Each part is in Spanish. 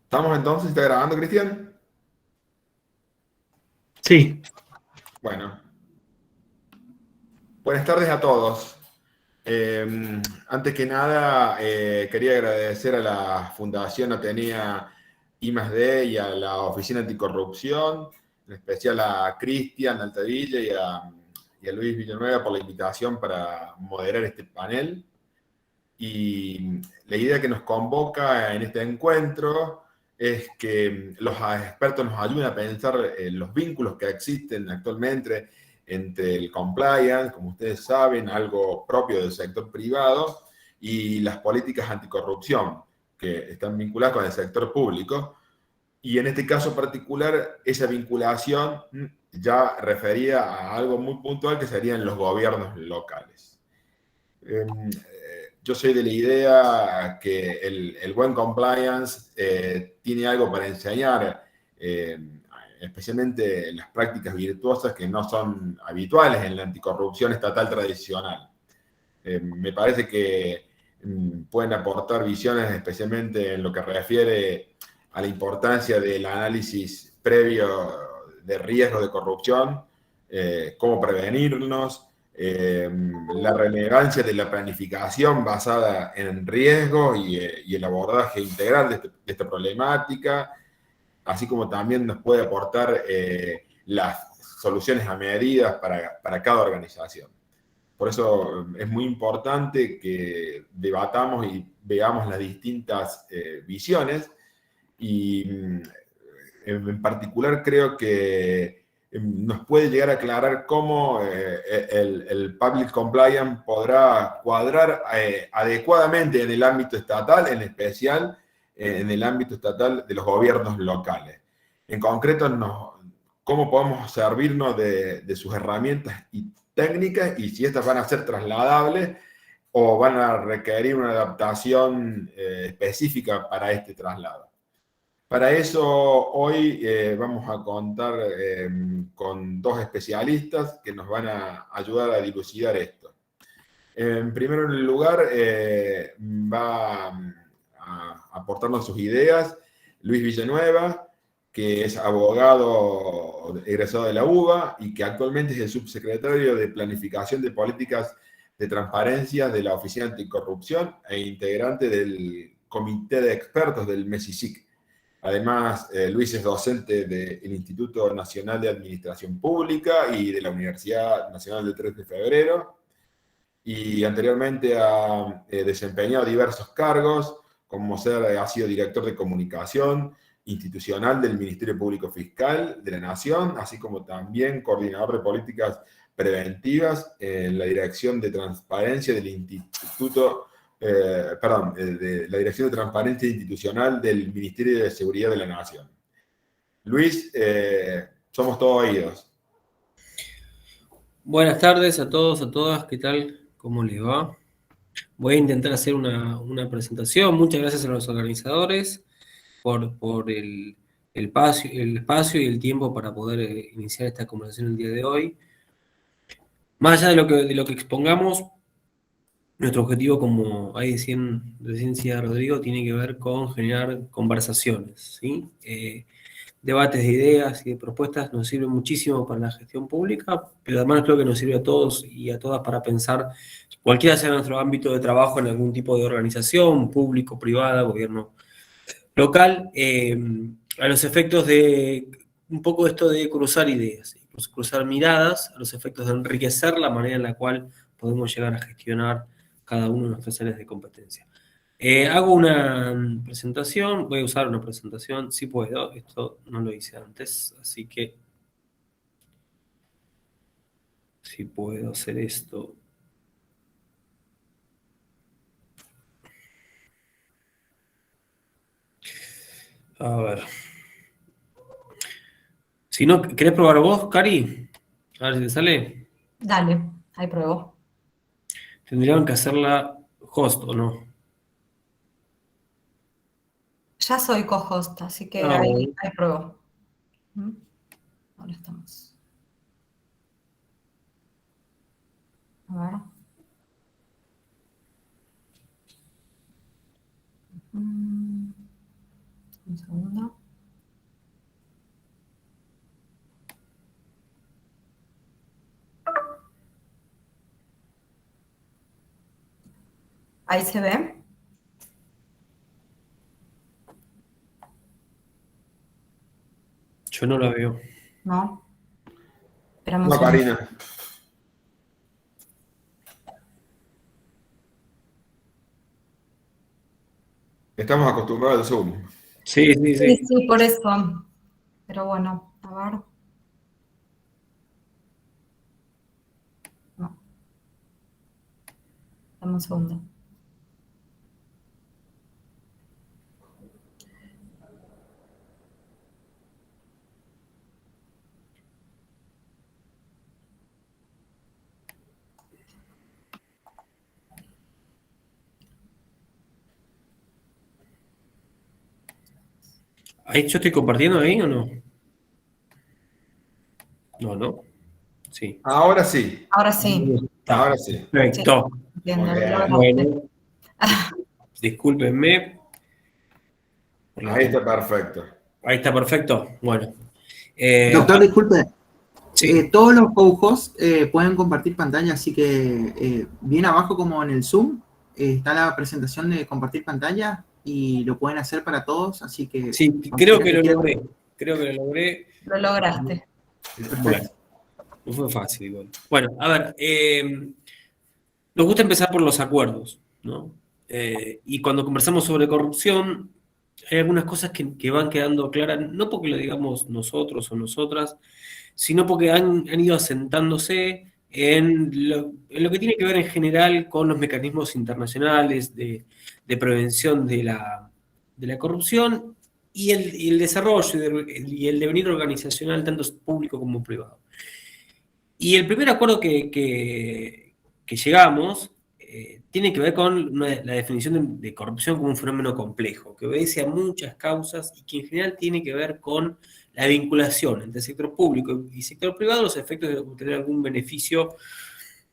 ¿Estamos entonces? ¿Está grabando, Cristian? Sí, Bueno, buenas tardes a todos. Antes que nada, quería agradecer a la Fundación Atenea I+D y a la Oficina Anticorrupción, en especial a Cristian Altavilla y a Luis Villanueva por la invitación para moderar este panel. Y la idea que nos convoca en este encuentro es que los expertos nos ayuden a pensar los vínculos que existen actualmente entre el compliance, como ustedes saben, algo propio del sector privado, y las políticas anticorrupción, que están vinculadas con el sector público. Y en este caso particular, esa vinculación ya refería a algo muy puntual que serían los gobiernos locales. Yo soy de la idea que el buen compliance tiene algo para enseñar, eh, especialmente las prácticas virtuosas que no son habituales en la anticorrupción estatal tradicional. Me parece que pueden aportar visiones, especialmente en lo que refiere a la importancia del análisis previo de riesgo de corrupción, cómo prevenirnos, la relevancia de la planificación basada en riesgo y el abordaje integral de esta problemática, así como también nos puede aportar las soluciones a medidas para cada organización. Por eso es muy importante que debatamos y veamos las distintas visiones y en particular creo que nos puede llegar a aclarar cómo el public compliance podrá cuadrar adecuadamente en el ámbito estatal, en especial en el ámbito estatal de los gobiernos locales. En concreto, cómo podemos servirnos de sus herramientas y técnicas y si estas van a ser trasladables o van a requerir una adaptación específica para este traslado. Para eso hoy vamos a contar con dos especialistas que nos van a ayudar a dilucidar esto. En primer lugar, va a aportarnos sus ideas Luis Villanueva, que es abogado egresado de la UBA y que actualmente es el subsecretario de Planificación de Políticas de Transparencia de la Oficina Anticorrupción e integrante del Comité de Expertos del MESICIC. Además, Luis es docente del Instituto Nacional de Administración Pública y de la Universidad Nacional del 3 de Febrero y anteriormente ha desempeñado diversos cargos, como ha sido director de comunicación institucional del Ministerio Público Fiscal de la Nación, así como también coordinador de políticas preventivas en la Dirección de Transparencia del Instituto, de la Dirección de Transparencia Institucional del Ministerio de Seguridad de la Nación. Luis, somos todos oídos. buenas tardes a todos, a todas, ¿qué tal? ¿Cómo les va? Voy a intentar hacer una presentación. Muchas gracias a los organizadores por el espacio y el tiempo para poder iniciar esta conversación el día de hoy. Más allá de lo que expongamos, nuestro objetivo, como ahí recién decía Rodrigo, tiene que ver con generar conversaciones, ¿sí? Debates de ideas y de propuestas nos sirven muchísimo para la gestión pública, pero además creo que nos sirve a todos y a todas para pensar, cualquiera sea nuestro ámbito de trabajo, en algún tipo de organización, público, privada, gobierno local, a los efectos de un poco esto de cruzar ideas, cruzar miradas, a los efectos de enriquecer la manera en la cual podemos llegar a gestionar cada uno de nuestras áreas de competencia. Hago una presentación, voy a usar una presentación, si puedo, esto no lo hice antes, así que si puedo hacer esto. A ver. Si no, ¿querés probar vos, Cari? A ver si te sale. Dale, ahí pruebo. Tendrían que hacerla host, ¿o no? Ya soy co-host, así que Ah, ahí, bueno. ahí pruebo. ¿Mm? Ahora estamos. A ver. Un Un segundo. Ahí se ve. Yo no la veo. ¿No? Esperamos No, un- Karina. Estamos acostumbrados al Zoom. Sí, sí, Sí, sí. sí, por eso. Pero bueno, a ver. No, dame un segundo. ¿Ahí yo estoy compartiendo ahí o no? No, ¿no? Sí. Ahora sí. Ahora sí, Está. Ahora sí. sí, Perfecto. entiendo, Muy lo bien. lograste. Bueno, discúlpenme por la Ahí está perfecto. Ahí está perfecto. Bueno. Doctor, disculpe, Sí. todos los co-hosts pueden compartir pantalla, así que bien abajo como en el Zoom está la presentación de compartir pantalla y lo pueden hacer para todos, así que Sí, creo cualquiera que que lo quiera. logré. Creo que lo logré. Lo lograste. Bueno, no fue fácil igual. Bueno, a ver, nos gusta empezar por los acuerdos, ¿no? Y cuando conversamos sobre corrupción, hay algunas cosas que van quedando claras, no porque lo digamos nosotros o nosotras, sino porque han ido asentándose en lo que tiene que ver en general con los mecanismos internacionales de prevención de la corrupción y el desarrollo y el devenir organizacional, tanto público como privado. Y el primer acuerdo que llegamos tiene que ver con la definición de corrupción como un fenómeno complejo, que obedece a muchas causas y que en general tiene que ver con la vinculación entre el sector público y sector privado, los efectos de obtener algún beneficio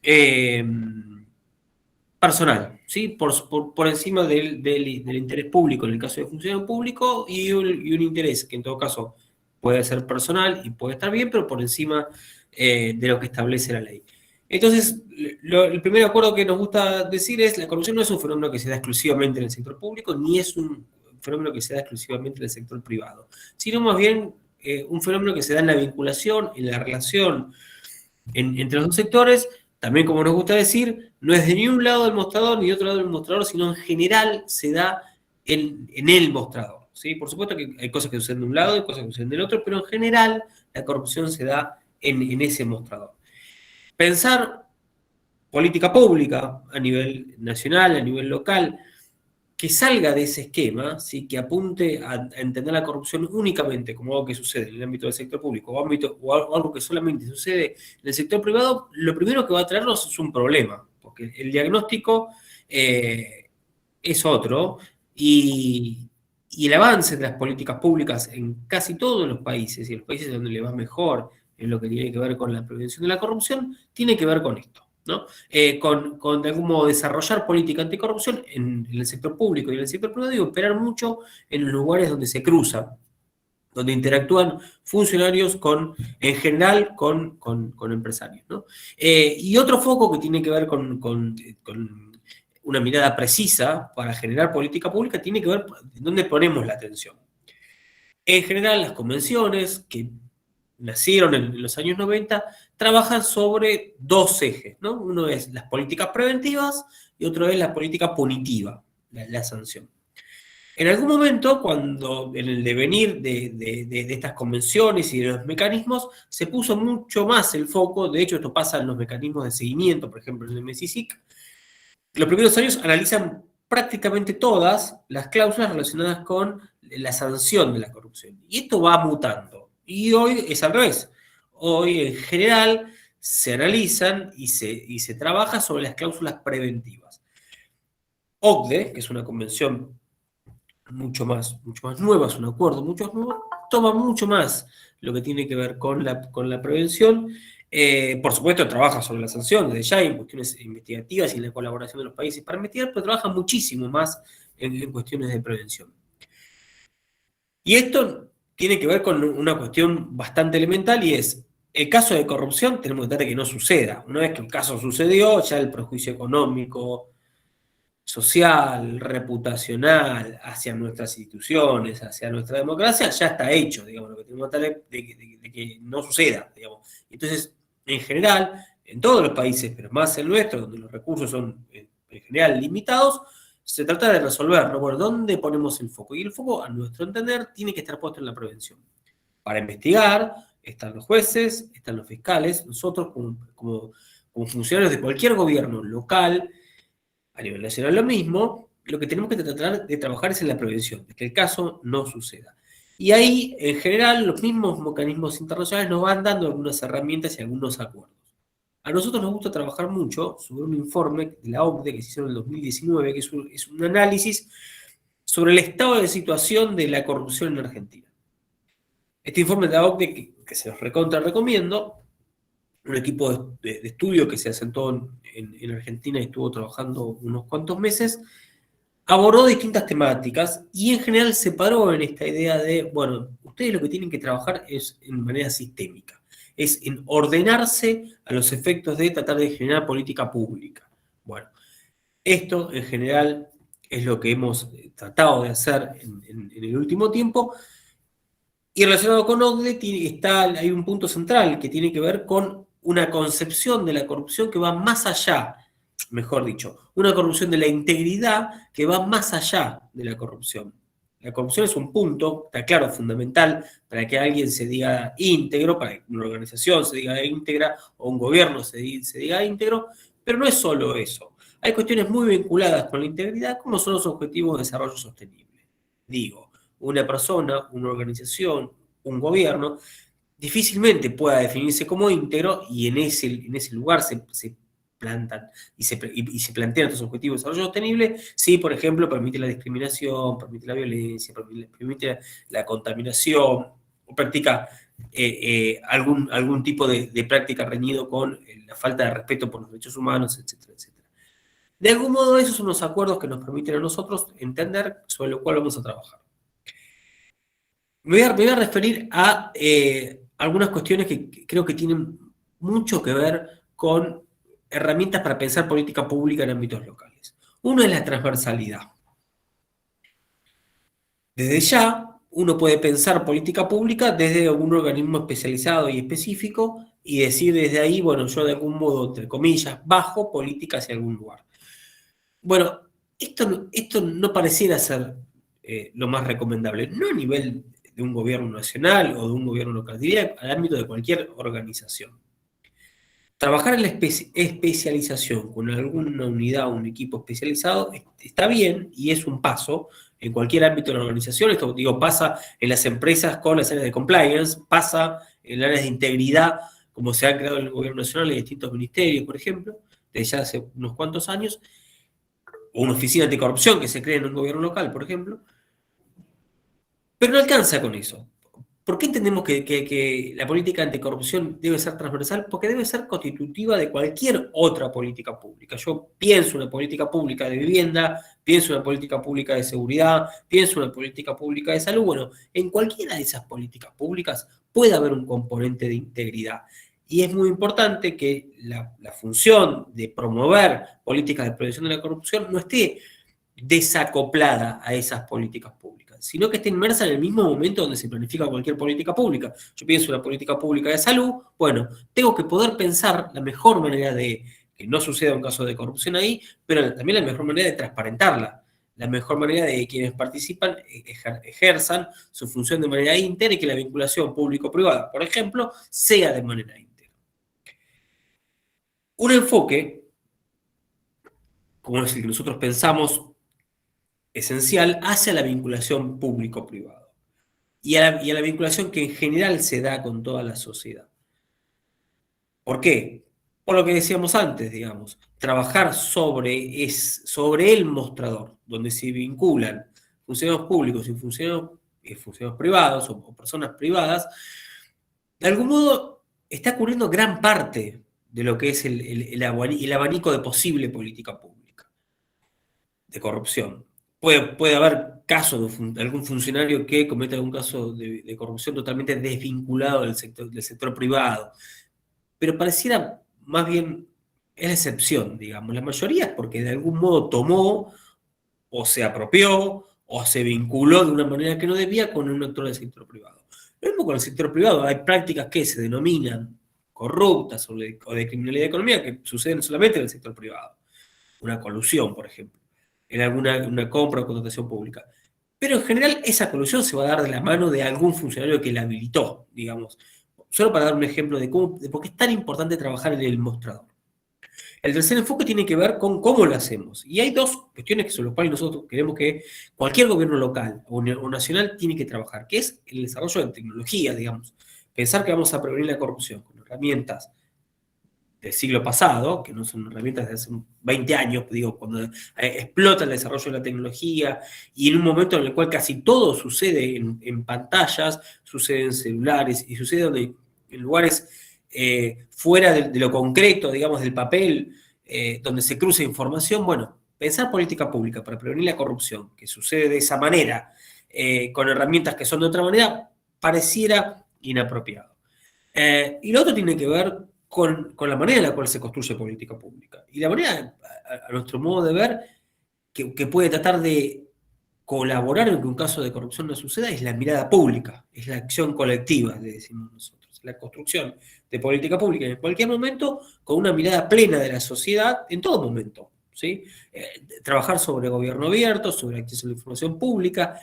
eh, personal, ¿sí? Por encima del interés público, en el caso de funcionario público, y un interés que en todo caso puede ser personal y puede estar bien, pero por encima de lo que establece la ley. Entonces, el primer acuerdo que nos gusta decir es la corrupción no es un fenómeno que se da exclusivamente en el sector público, ni es un fenómeno que se da exclusivamente en el sector privado, sino más bien un fenómeno que se da en la vinculación, en la relación entre los dos sectores. También, como nos gusta decir, no es de ni un lado del mostrador ni de otro lado del mostrador, sino en general se da en el mostrador, ¿sí? Por supuesto que hay cosas que suceden de un lado y cosas que suceden del otro, pero en general la corrupción se da en ese mostrador. Pensar política pública a nivel nacional, a nivel local, que salga de ese esquema, ¿sí? Que apunte a entender la corrupción únicamente como algo que sucede en el ámbito del sector público o algo que solamente sucede en el sector privado, lo primero que va a traernos es un problema, porque el diagnóstico es otro y el avance de las políticas públicas en casi todos los países y en los países donde le va mejor en lo que tiene que ver con la prevención de la corrupción, tiene que ver con esto. ¿No? Con de algún modo desarrollar política anticorrupción en el sector público y en el sector privado y operar mucho en los lugares donde se cruzan, donde interactúan funcionarios en general con empresarios, ¿no? Y otro foco que tiene que ver con una mirada precisa para generar política pública tiene que ver en dónde ponemos la atención. En general, las convenciones que nacieron en los años 90 trabajan sobre dos ejes, ¿no? Uno es las políticas preventivas y otro es la política punitiva, la sanción. En algún momento, cuando en el devenir de estas convenciones y de los mecanismos, se puso mucho más el foco, de hecho esto pasa en los mecanismos de seguimiento, por ejemplo en el MESISIC, los primeros años analizan prácticamente todas las cláusulas relacionadas con la sanción de la corrupción. Y esto va mutando. Y hoy es al revés. Hoy en general se analizan y se trabaja sobre las cláusulas preventivas. OCDE, que es una convención mucho más nueva, es un acuerdo mucho más nuevo, toma mucho más lo que tiene que ver con la prevención. Por supuesto, trabaja sobre la sanción desde ya en cuestiones investigativas y en la colaboración de los países para investigar, pero trabaja muchísimo más en cuestiones de prevención. Y esto tiene que ver con una cuestión bastante elemental y es, el caso de corrupción tenemos que tratar de que no suceda. Una vez que el caso sucedió, ya el prejuicio económico, social, reputacional, hacia nuestras instituciones, hacia nuestra democracia, ya está hecho, digamos, lo que tenemos que tratar de que no suceda, digamos. Entonces, en general, en todos los países, pero más el nuestro, donde los recursos son en general limitados, se trata de resolver, ¿no? Bueno, ¿dónde ponemos el foco? Y el foco, a nuestro entender, tiene que estar puesto en la prevención. Para investigar, están los jueces, están los fiscales, nosotros como funcionarios de cualquier gobierno local, a nivel nacional lo mismo, lo que tenemos que tratar de trabajar es en la prevención, de que el caso no suceda. Y ahí, en general, los mismos mecanismos internacionales nos van dando algunas herramientas y algunos acuerdos. A nosotros nos gusta trabajar mucho sobre un informe de la OCDE que se hizo en el 2019, que es un análisis sobre el estado de situación de la corrupción en Argentina. Este informe de la OCDE, que se los recontra recomiendo, un equipo de estudio que se asentó en Argentina y estuvo trabajando unos cuantos meses, abordó distintas temáticas y en general se paró en esta idea de, bueno, ustedes lo que tienen que trabajar es en manera sistémica, es en ordenarse a los efectos de tratar de generar política pública. Bueno, esto en general es lo que hemos tratado de hacer en el último tiempo. Y relacionado con OCDE hay un punto central que tiene que ver con una concepción de la corrupción que va más allá, mejor dicho, una corrupción de la integridad que va más allá de la corrupción. La corrupción es un punto, está claro, fundamental para que alguien se diga íntegro, para que una organización se diga íntegra o un gobierno se diga íntegro, pero no es solo eso. Hay cuestiones muy vinculadas con la integridad, como son los objetivos de desarrollo sostenible. Digo, una persona, una organización, un gobierno, difícilmente pueda definirse como íntegro y en ese lugar se plantan y se plantean estos objetivos de desarrollo sostenible si, por ejemplo, permite la discriminación, permite la violencia, permite la contaminación, o practica algún tipo de práctica reñido con la falta de respeto por los derechos humanos, etcétera, etcétera. De algún modo, esos son los acuerdos que nos permiten a nosotros entender sobre lo cual vamos a trabajar. Me voy a referir a algunas cuestiones que creo que tienen mucho que ver con herramientas para pensar política pública en ámbitos locales. Uno es la transversalidad. Desde ya, uno puede pensar política pública desde un organismo especializado y específico y decir desde ahí, bueno, yo de algún modo, entre comillas, bajo política hacia algún lugar. Bueno, esto no pareciera ser lo más recomendable, no a nivel de un gobierno nacional o de un gobierno local, diría al ámbito de cualquier organización. Trabajar en la especialización con alguna unidad o un equipo especializado está bien y es un paso en cualquier ámbito de la organización. Esto, digo, pasa en las empresas con las áreas de compliance, pasa en áreas de integridad, como se ha creado en el gobierno nacional en distintos ministerios, por ejemplo, desde ya hace unos cuantos años, o una oficina anticorrupción que se crea en un gobierno local, por ejemplo. Pero no alcanza con eso. ¿Por qué entendemos que la política anticorrupción debe ser transversal? Porque debe ser constitutiva de cualquier otra política pública. Yo pienso una política pública de vivienda, pienso una política pública de seguridad, pienso una política pública de salud. Bueno, en cualquiera de esas políticas públicas puede haber un componente de integridad. Y es muy importante que la función de promover políticas de prevención de la corrupción no esté desacoplada a esas políticas públicas, sino que esté inmersa en el mismo momento donde se planifica cualquier política pública. Yo pienso una política pública de salud, bueno, tengo que poder pensar la mejor manera de que no suceda un caso de corrupción ahí, pero también la mejor manera de transparentarla, la mejor manera de que quienes participan ejerzan su función de manera íntegra y que la vinculación público-privada, por ejemplo, sea de manera íntegra. Un enfoque, como es el que nosotros pensamos, esencial hacia la vinculación público-privado y a la vinculación que en general se da con toda la sociedad. ¿Por qué? Por lo que decíamos antes, digamos, trabajar sobre el mostrador, donde se vinculan funcionarios públicos y funcionarios privados o personas privadas, de algún modo está cubriendo gran parte de lo que es el abanico de posible política pública de corrupción. Puede haber caso de algún funcionario que cometa algún caso de corrupción totalmente desvinculado del sector privado, pero pareciera más bien es la excepción, digamos. La mayoría es porque de algún modo tomó o se apropió o se vinculó de una manera que no debía con un actor del sector privado. Lo mismo con el sector privado, hay prácticas que se denominan corruptas o de criminalidad económica que suceden solamente en el sector privado. Una colusión, por ejemplo, en una compra o contratación pública. Pero en general esa colusión se va a dar de la mano de algún funcionario que la habilitó, digamos. Solo para dar un ejemplo de por qué es tan importante trabajar en el mostrador. El tercer enfoque tiene que ver con cómo lo hacemos. Y hay dos cuestiones sobre las cuales nosotros queremos que cualquier gobierno local o nacional tiene que trabajar, que es el desarrollo de tecnología, digamos. Pensar que vamos a prevenir la corrupción con herramientas del siglo pasado, que no son herramientas de hace 20 años, digo, cuando explota el desarrollo de la tecnología y en un momento en el cual casi todo sucede en pantallas, sucede en celulares y sucede en lugares fuera de lo concreto, digamos, del papel, donde se cruza información. Bueno, pensar política pública para prevenir la corrupción, que sucede de esa manera, con herramientas que son de otra manera, pareciera inapropiado. Y lo otro tiene que ver con la manera en la cual se construye política pública. Y la manera, a nuestro modo de ver, que puede tratar de colaborar en que un caso de corrupción no suceda, es la mirada pública, es la acción colectiva, le decimos nosotros, la construcción de política pública en cualquier momento, con una mirada plena de la sociedad en todo momento, ¿sí? Trabajar sobre gobierno abierto, sobre acceso a la información pública,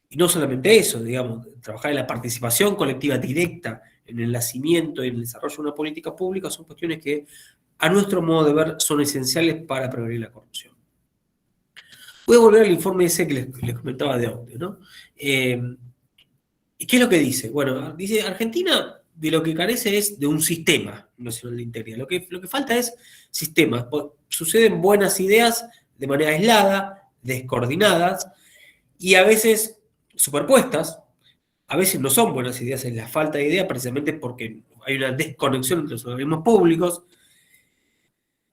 y no solamente eso, digamos, trabajar en la participación colectiva directa, en el nacimiento y en el desarrollo de una política pública, son cuestiones que, a nuestro modo de ver, son esenciales para prevenir la corrupción. Voy a volver al informe ese que les comentaba de antes, ¿no? ¿Y qué es lo que dice? Bueno, dice, Argentina de lo que carece es de un sistema nacional de integridad. Lo que falta es sistemas. Suceden buenas ideas de manera aislada, descoordinadas, y a veces superpuestas. A veces no son buenas ideas, es la falta de idea precisamente porque hay una desconexión entre los organismos públicos.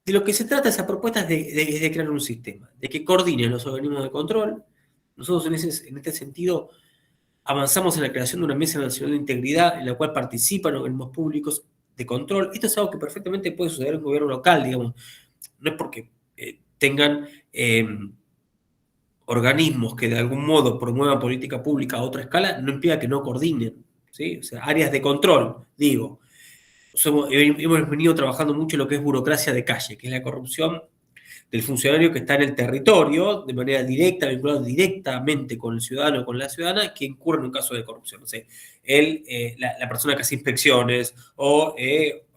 De lo que se trata esa propuesta es de crear un sistema, de que coordine los organismos de control. Nosotros en este sentido avanzamos en la creación de una mesa nacional de integridad en la cual participan organismos públicos de control. Esto es algo que perfectamente puede suceder en un gobierno local, digamos. No es porque tengan organismos que de algún modo promuevan política pública a otra escala, no impida que no coordinen, ¿sí? O sea, áreas de control, digo. Hemos venido trabajando mucho en lo que es burocracia de calle, que es la corrupción del funcionario que está en el territorio, de manera directa, vinculado directamente con el ciudadano o con la ciudadana, que incurre en un caso de corrupción. No sé, la persona que hace inspecciones, o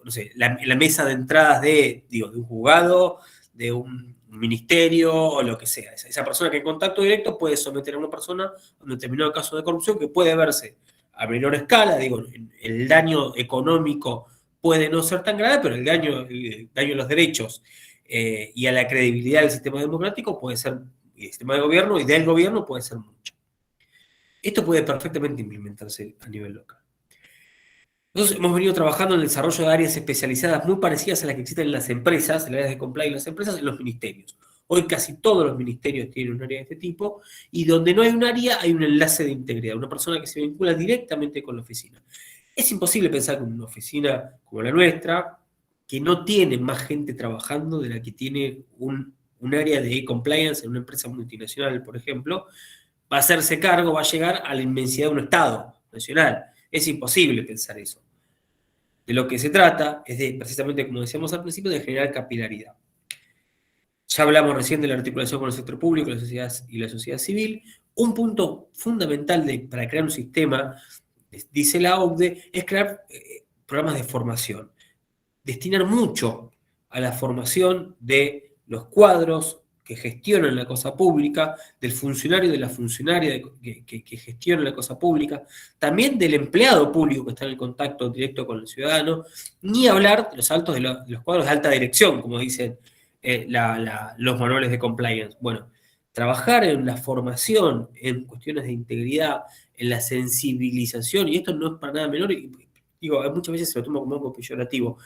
no sé, la mesa de entradas de un juzgado, de un ministerio, o lo que sea. Esa persona que en contacto directo puede someter a una persona a un determinado caso de corrupción que puede verse a menor escala, el daño económico puede no ser tan grave, pero el daño a los derechos y a la credibilidad del sistema democrático puede ser, y el sistema de gobierno y del gobierno puede ser mucho. Esto puede perfectamente implementarse a nivel local. Nosotros hemos venido trabajando en el desarrollo de áreas especializadas muy parecidas a las que existen en las empresas, en las áreas de compliance en las empresas, en los ministerios. Hoy casi todos los ministerios tienen un área de este tipo, y donde no hay un área hay un enlace de integridad, una persona que se vincula directamente con la oficina. Es imposible pensar que una oficina como la nuestra, que no tiene más gente trabajando de la que tiene un área de compliance en una empresa multinacional, por ejemplo, va a hacerse cargo, va a llegar a la inmensidad de un Estado nacional. Es imposible pensar eso. De lo que se trata es de, precisamente como decíamos al principio, de generar capilaridad. Ya hablamos recién de la articulación con el sector público la sociedad y la sociedad civil. Un punto fundamental para crear un sistema, dice la OCDE, es crear programas de formación. Destinar mucho a la formación de los cuadros que gestionan la cosa pública, del funcionario y de la funcionaria que gestiona la cosa pública, también del empleado público que está en el contacto directo con el ciudadano, ni hablar de los altos de los cuadros de alta dirección, como dicen los manuales de compliance. Bueno, trabajar en la formación, en cuestiones de integridad, en la sensibilización, y esto no es para nada menor, y muchas veces se lo toma como algo peyorativo,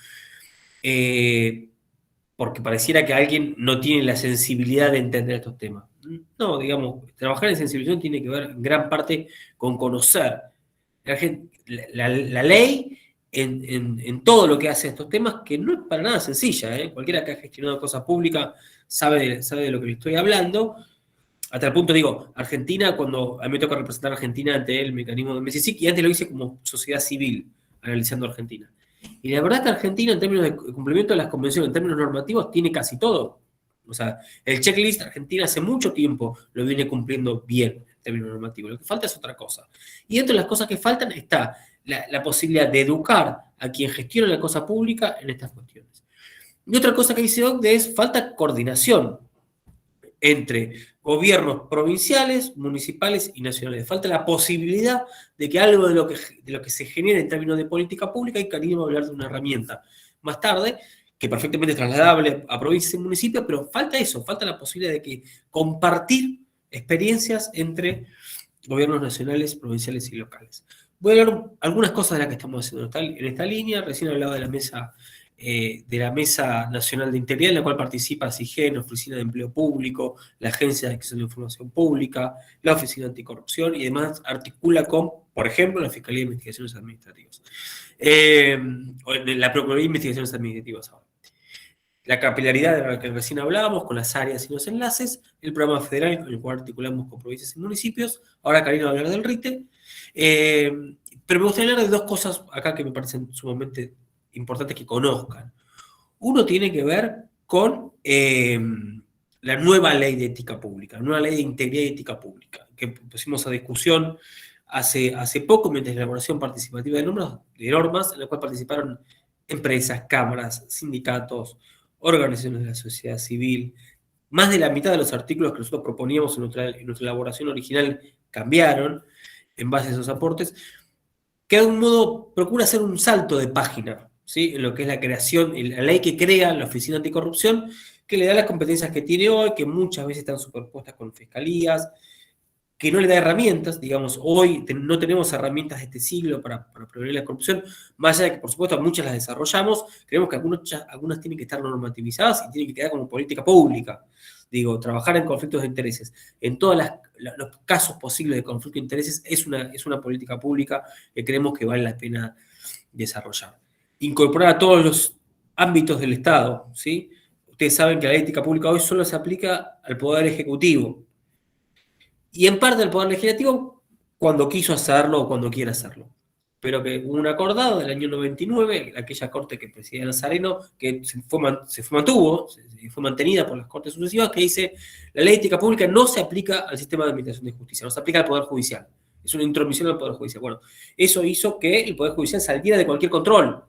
porque pareciera que alguien no tiene la sensibilidad de entender estos temas. No, digamos, trabajar en sensibilización tiene que ver en gran parte con conocer la ley en todo lo que hace estos temas, que no es para nada sencilla, ¿eh? Cualquiera que ha gestionado cosas públicas sabe de lo que le estoy hablando. Hasta el punto, digo, Argentina, cuando a mí me toca representar a Argentina ante el mecanismo de MESIC, y antes lo hice como sociedad civil, analizando Argentina. Y la verdad que Argentina, en términos de cumplimiento de las convenciones, en términos normativos, tiene casi todo. O sea, el checklist Argentina hace mucho tiempo lo viene cumpliendo bien en términos normativos. Lo que falta es otra cosa. Y entre las cosas que faltan está la posibilidad de educar a quien gestiona la cosa pública en estas cuestiones. Y otra cosa que dice OCDE es falta coordinación entre gobiernos provinciales, municipales y nacionales. Falta la posibilidad de que algo de lo que se genere en términos de política pública, y Karina va a hablar de una herramienta más tarde, que perfectamente es trasladable a provincias y municipios, pero falta eso, falta la posibilidad de que compartir experiencias entre gobiernos nacionales, provinciales y locales. Voy a hablar algunas cosas de las que estamos haciendo en esta línea. Recién hablaba de la Mesa Nacional de Integridad, en la cual participa SIGEN, la Oficina de Empleo Público, la Agencia de Acceso a la Información Pública, la Oficina Anticorrupción, y además articula con, por ejemplo, la Fiscalía de Investigaciones Administrativas. La Procuraduría de Investigaciones Administrativas ahora. La capilaridad de la que recién hablábamos, con las áreas y los enlaces, el programa federal con el cual articulamos con provincias y municipios. Ahora Karina va a hablar del RITE. Pero me gustaría hablar de dos cosas acá que me parecen sumamente importantes que conozcan. Uno tiene que ver con la nueva ley de ética pública, la nueva ley de integridad y ética pública, que pusimos a discusión hace poco, mientras la elaboración participativa de normas, en la cual participaron empresas, cámaras, sindicatos, organizaciones de la sociedad civil. Más de la mitad de los artículos que nosotros proponíamos en nuestra elaboración original cambiaron en base a esos aportes, que de algún modo procura hacer un salto de página, ¿sí? En lo que es la creación, la ley que crea la Oficina Anticorrupción, que le da las competencias que tiene hoy, que muchas veces están superpuestas con fiscalías, que no le da herramientas, digamos, hoy no tenemos herramientas de este siglo para prevenir la corrupción, más allá de que, por supuesto, muchas las desarrollamos, creemos que algunas tienen que estar normativizadas y tienen que quedar como política pública. Digo, trabajar en conflictos de intereses, en todos los casos posibles de conflicto de intereses, es una política pública que creemos que vale la pena desarrollar. Incorporar a todos los ámbitos del Estado, ¿sí? Ustedes saben que la ética pública hoy solo se aplica al Poder Ejecutivo, y en parte al Poder Legislativo cuando quiso hacerlo o cuando quiere hacerlo. Pero que hubo un acordado del año 99, aquella corte que presidía Nazareno, que fue mantenida por las cortes sucesivas, que dice: la ley de ética pública no se aplica al sistema de administración de justicia, no se aplica al Poder Judicial. Es una intromisión al Poder Judicial. Bueno, eso hizo que el Poder Judicial saliera de cualquier control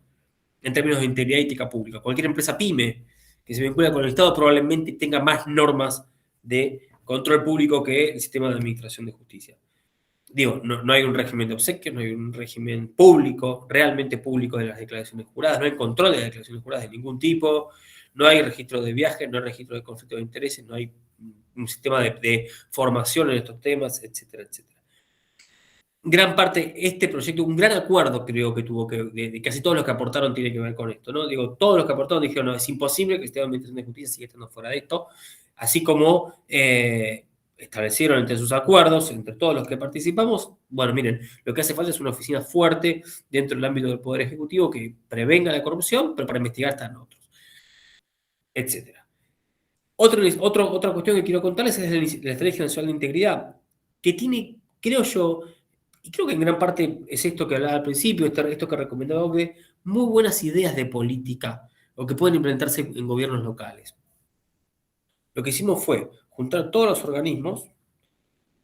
en términos de integridad y ética pública. Cualquier empresa pyme que se vincula con el Estado probablemente tenga más normas de control público que el sistema de administración de justicia. Digo, no hay un régimen de obsequios, no hay un régimen público, realmente público de las declaraciones juradas, no hay control de las declaraciones juradas de ningún tipo, no hay registro de viajes, no hay registro de conflictos de intereses, no hay un sistema de formación en estos temas, etcétera, etcétera. Gran parte, este proyecto, un gran acuerdo creo que tuvo de casi todos los que aportaron tiene que ver con esto, ¿no? Digo, todos los que aportaron dijeron: no, es imposible que el sistema de administración de justicia siga estando fuera de esto, así como establecieron entre sus acuerdos, entre todos los que participamos, bueno, miren, lo que hace falta es una oficina fuerte dentro del ámbito del Poder Ejecutivo que prevenga la corrupción, pero para investigar están otros, etcétera. Otra cuestión que quiero contarles es la Estrategia Nacional de Integridad, que tiene, creo yo, y creo que en gran parte es esto que hablaba al principio, esto que recomendaba OCDE, muy buenas ideas de política, o que pueden implementarse en gobiernos locales. Lo que hicimos fue juntar todos los organismos,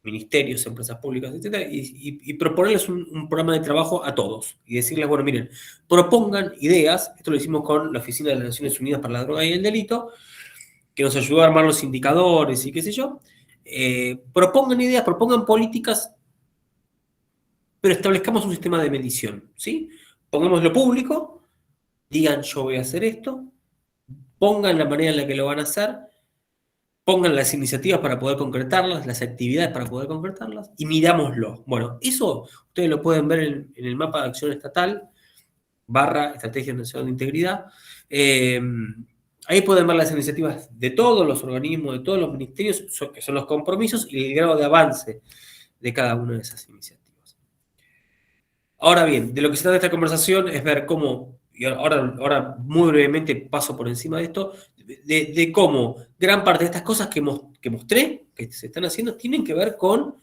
ministerios, empresas públicas, etcétera, y proponerles un programa de trabajo a todos. Y decirles: bueno, miren, propongan ideas. Esto lo hicimos con la Oficina de las Naciones Unidas para la Droga y el Delito, que nos ayudó a armar los indicadores y qué sé yo. Propongan ideas, propongan políticas, pero establezcamos un sistema de medición, ¿sí? Pongámoslo público, digan: yo voy a hacer esto, pongan la manera en la que lo van a hacer, pongan las iniciativas para poder concretarlas, las actividades para poder concretarlas, y mirámoslo. Bueno, eso ustedes lo pueden ver en el mapa de acción estatal, / Estrategia Nacional de Integridad, Ahí pueden ver las iniciativas de todos los organismos, de todos los ministerios, que son los compromisos y el grado de avance de cada una de esas iniciativas. Ahora bien, de lo que se trata de esta conversación es ver cómo, y ahora muy brevemente paso por encima de esto, de cómo gran parte de estas cosas que mostré, que se están haciendo, tienen que ver con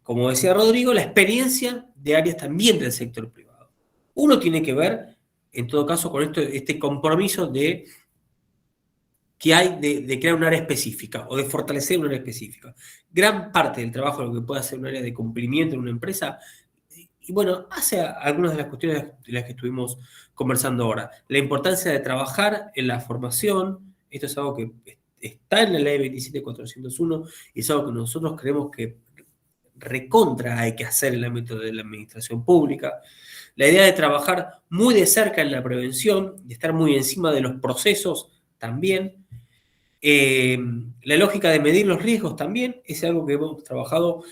como decía Rodrigo, la experiencia de áreas también del sector privado. Uno tiene que ver, en todo caso, con este compromiso que hay de crear un área específica o de fortalecer un área específica. Gran parte del trabajo de lo que puede hacer un área de cumplimiento en una empresa, y bueno, hace algunas de las cuestiones de las que estuvimos conversando ahora. La importancia de trabajar en la formación, esto es algo que está en la ley 27401 y es algo que nosotros creemos que recontra hay que hacer en el ámbito de la administración pública. La idea de trabajar muy de cerca en la prevención, de estar muy encima de los procesos también. La lógica de medir los riesgos también es algo que hemos trabajado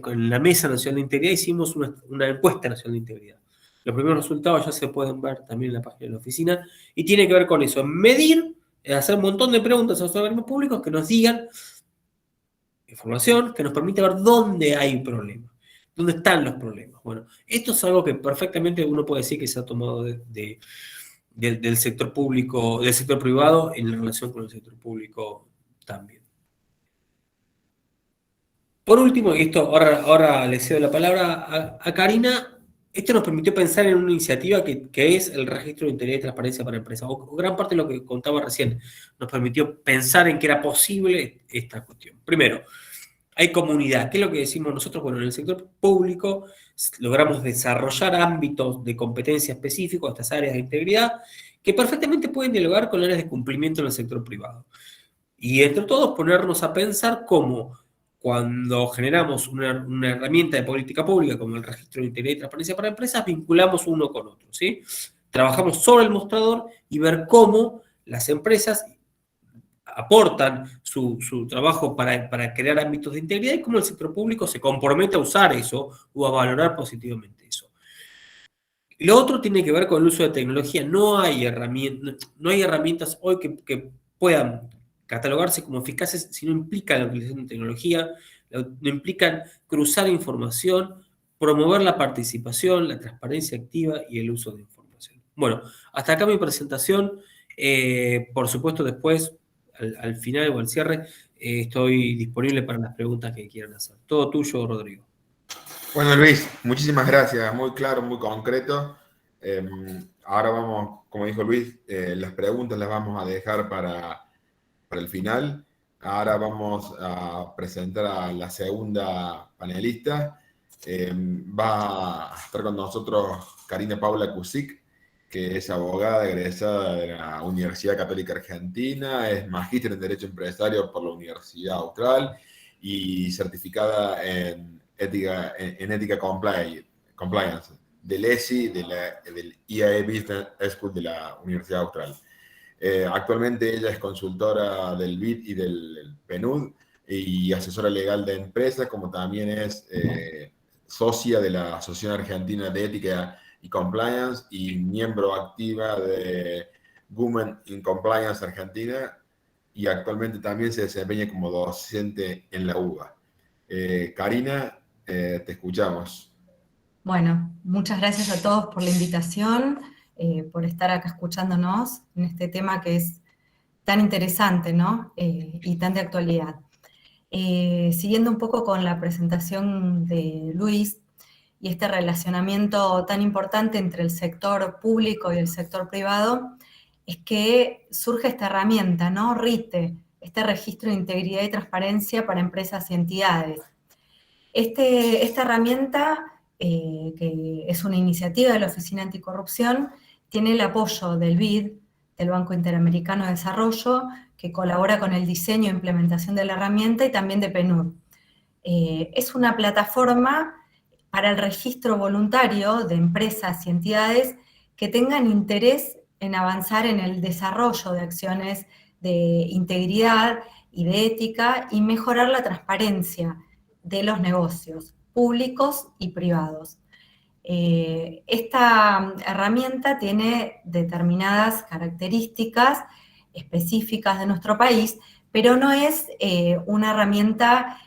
con la Mesa Nacional de Integridad. Hicimos una encuesta nacional de integridad. Los primeros resultados ya se pueden ver también en la página de la oficina y tiene que ver con eso, medir, hacer un montón de preguntas a los organismos públicos que nos digan información que nos permite ver dónde hay problemas, dónde están los problemas. Bueno, esto es algo que perfectamente uno puede decir que se ha tomado del sector público, del sector privado en relación con el sector público también. Por último, y esto ahora le cedo la palabra a Karina, esto nos permitió pensar en una iniciativa que es el registro de integridad y transparencia para empresas, o gran parte de lo que contaba recién, nos permitió pensar en que era posible esta cuestión. Primero, hay comunidad. ¿Qué es lo que decimos nosotros? Bueno, en el sector público logramos desarrollar ámbitos de competencia específicos, estas áreas de integridad, que perfectamente pueden dialogar con áreas de cumplimiento en el sector privado. Y entre todos ponernos a pensar cómo cuando generamos una herramienta de política pública como el registro de integridad y transparencia para empresas, vinculamos uno con otro, ¿sí? Trabajamos sobre el mostrador y ver cómo las empresas aportan su trabajo para crear ámbitos de integridad y cómo el sector público se compromete a usar eso o a valorar positivamente eso. Lo otro tiene que ver con el uso de tecnología. No hay herramientas hoy que puedan catalogarse como eficaces si no implican la utilización de tecnología, no implican cruzar información, promover la participación, la transparencia activa y el uso de información. Bueno, hasta acá mi presentación. Por supuesto, después, al final o al cierre, estoy disponible para las preguntas que quieran hacer. Todo tuyo, Rodrigo. Bueno, Luis, muchísimas gracias. Muy claro, muy concreto. Ahora vamos, como dijo Luis, las preguntas las vamos a dejar para el final. Ahora vamos a presentar a la segunda panelista. Va a estar con nosotros Karina Paula Kusic, que es abogada egresada de la Universidad Católica Argentina, es magíster en Derecho Empresario por la Universidad Austral y certificada en ética compliance del ESI, del IAE Business School de la Universidad Austral. Actualmente ella es consultora del BID y del PNUD y asesora legal de empresas, como también es socia de la Asociación Argentina de Ética y Compliance y miembro activa de Women in Compliance Argentina, y actualmente también se desempeña como docente en la UBA. Karina, te escuchamos. Bueno, muchas gracias a todos por la invitación, por estar acá escuchándonos en este tema que es tan interesante, ¿no? Y tan de actualidad. Siguiendo un poco con la presentación de Luis y este relacionamiento tan importante entre el sector público y el sector privado, es que surge esta herramienta, ¿no? RITE, este registro de integridad y transparencia para empresas y entidades. Esta herramienta, que es una iniciativa de la Oficina Anticorrupción, tiene el apoyo del BID, del Banco Interamericano de Desarrollo, que colabora con el diseño e implementación de la herramienta, y también de PNUD. Es una plataforma para el registro voluntario de empresas y entidades que tengan interés en avanzar en el desarrollo de acciones de integridad y de ética y mejorar la transparencia de los negocios públicos y privados. Esta herramienta tiene determinadas características específicas de nuestro país, pero no es una herramienta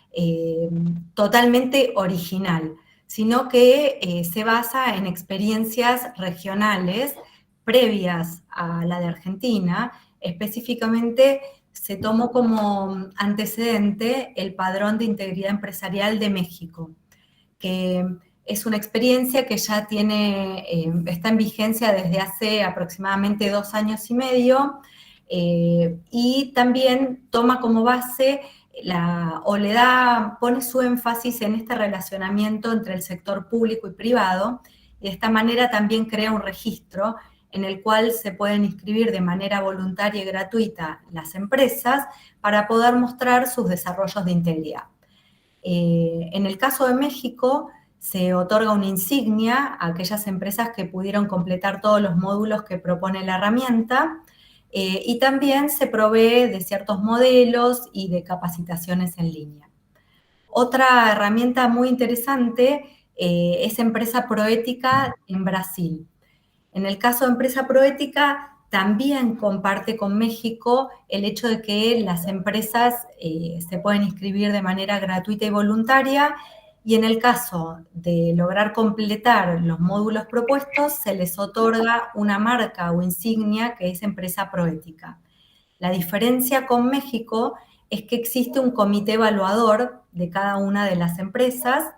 totalmente original, sino que se basa en experiencias regionales previas a la de Argentina. Específicamente se tomó como antecedente el Padrón de Integridad Empresarial de México, que es una experiencia que ya está en vigencia desde hace aproximadamente 2 años y medio, y también toma como base pone su énfasis en este relacionamiento entre el sector público y privado, y de esta manera también crea un registro en el cual se pueden inscribir de manera voluntaria y gratuita las empresas para poder mostrar sus desarrollos de integridad. En el caso de México, se otorga una insignia a aquellas empresas que pudieron completar todos los módulos que propone la herramienta, y también se provee de ciertos modelos y de capacitaciones en línea. Otra herramienta muy interesante es Empresa Proética en Brasil. En el caso de Empresa Proética, también comparte con México el hecho de que las empresas se pueden inscribir de manera gratuita y voluntaria, y en el caso de lograr completar los módulos propuestos, se les otorga una marca o insignia que es Empresa Proética. La diferencia con México es que existe un comité evaluador de cada una de las empresas,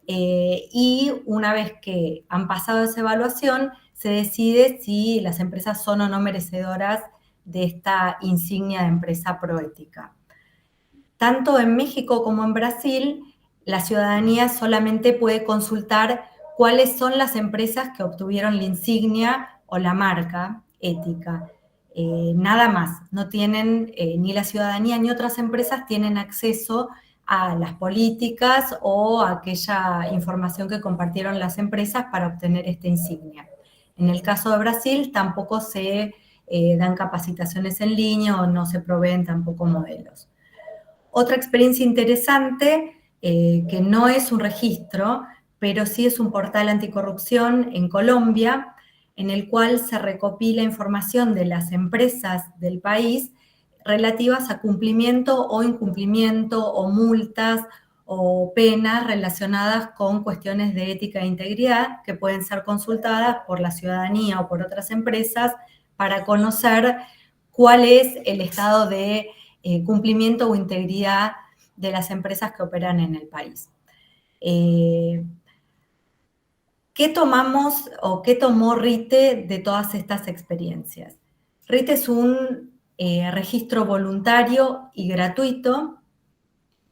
y una vez que han pasado esa evaluación, se decide si las empresas son o no merecedoras de esta insignia de Empresa Proética. Tanto en México como en Brasil, la ciudadanía solamente puede consultar cuáles son las empresas que obtuvieron la insignia o la marca ética. Nada más, no tienen, ni la ciudadanía ni otras empresas tienen acceso a las políticas o a aquella información que compartieron las empresas para obtener esta insignia. En el caso de Brasil tampoco se dan capacitaciones en línea o no se proveen tampoco modelos. Otra experiencia interesante, que no es un registro, pero sí es un portal anticorrupción en Colombia, en el cual se recopila información de las empresas del país relativas a cumplimiento o incumplimiento o multas o penas relacionadas con cuestiones de ética e integridad que pueden ser consultadas por la ciudadanía o por otras empresas para conocer cuál es el estado de cumplimiento o integridad de las empresas que operan en el país. ¿Qué tomamos o qué tomó RITE de todas estas experiencias? RITE es un registro voluntario y gratuito,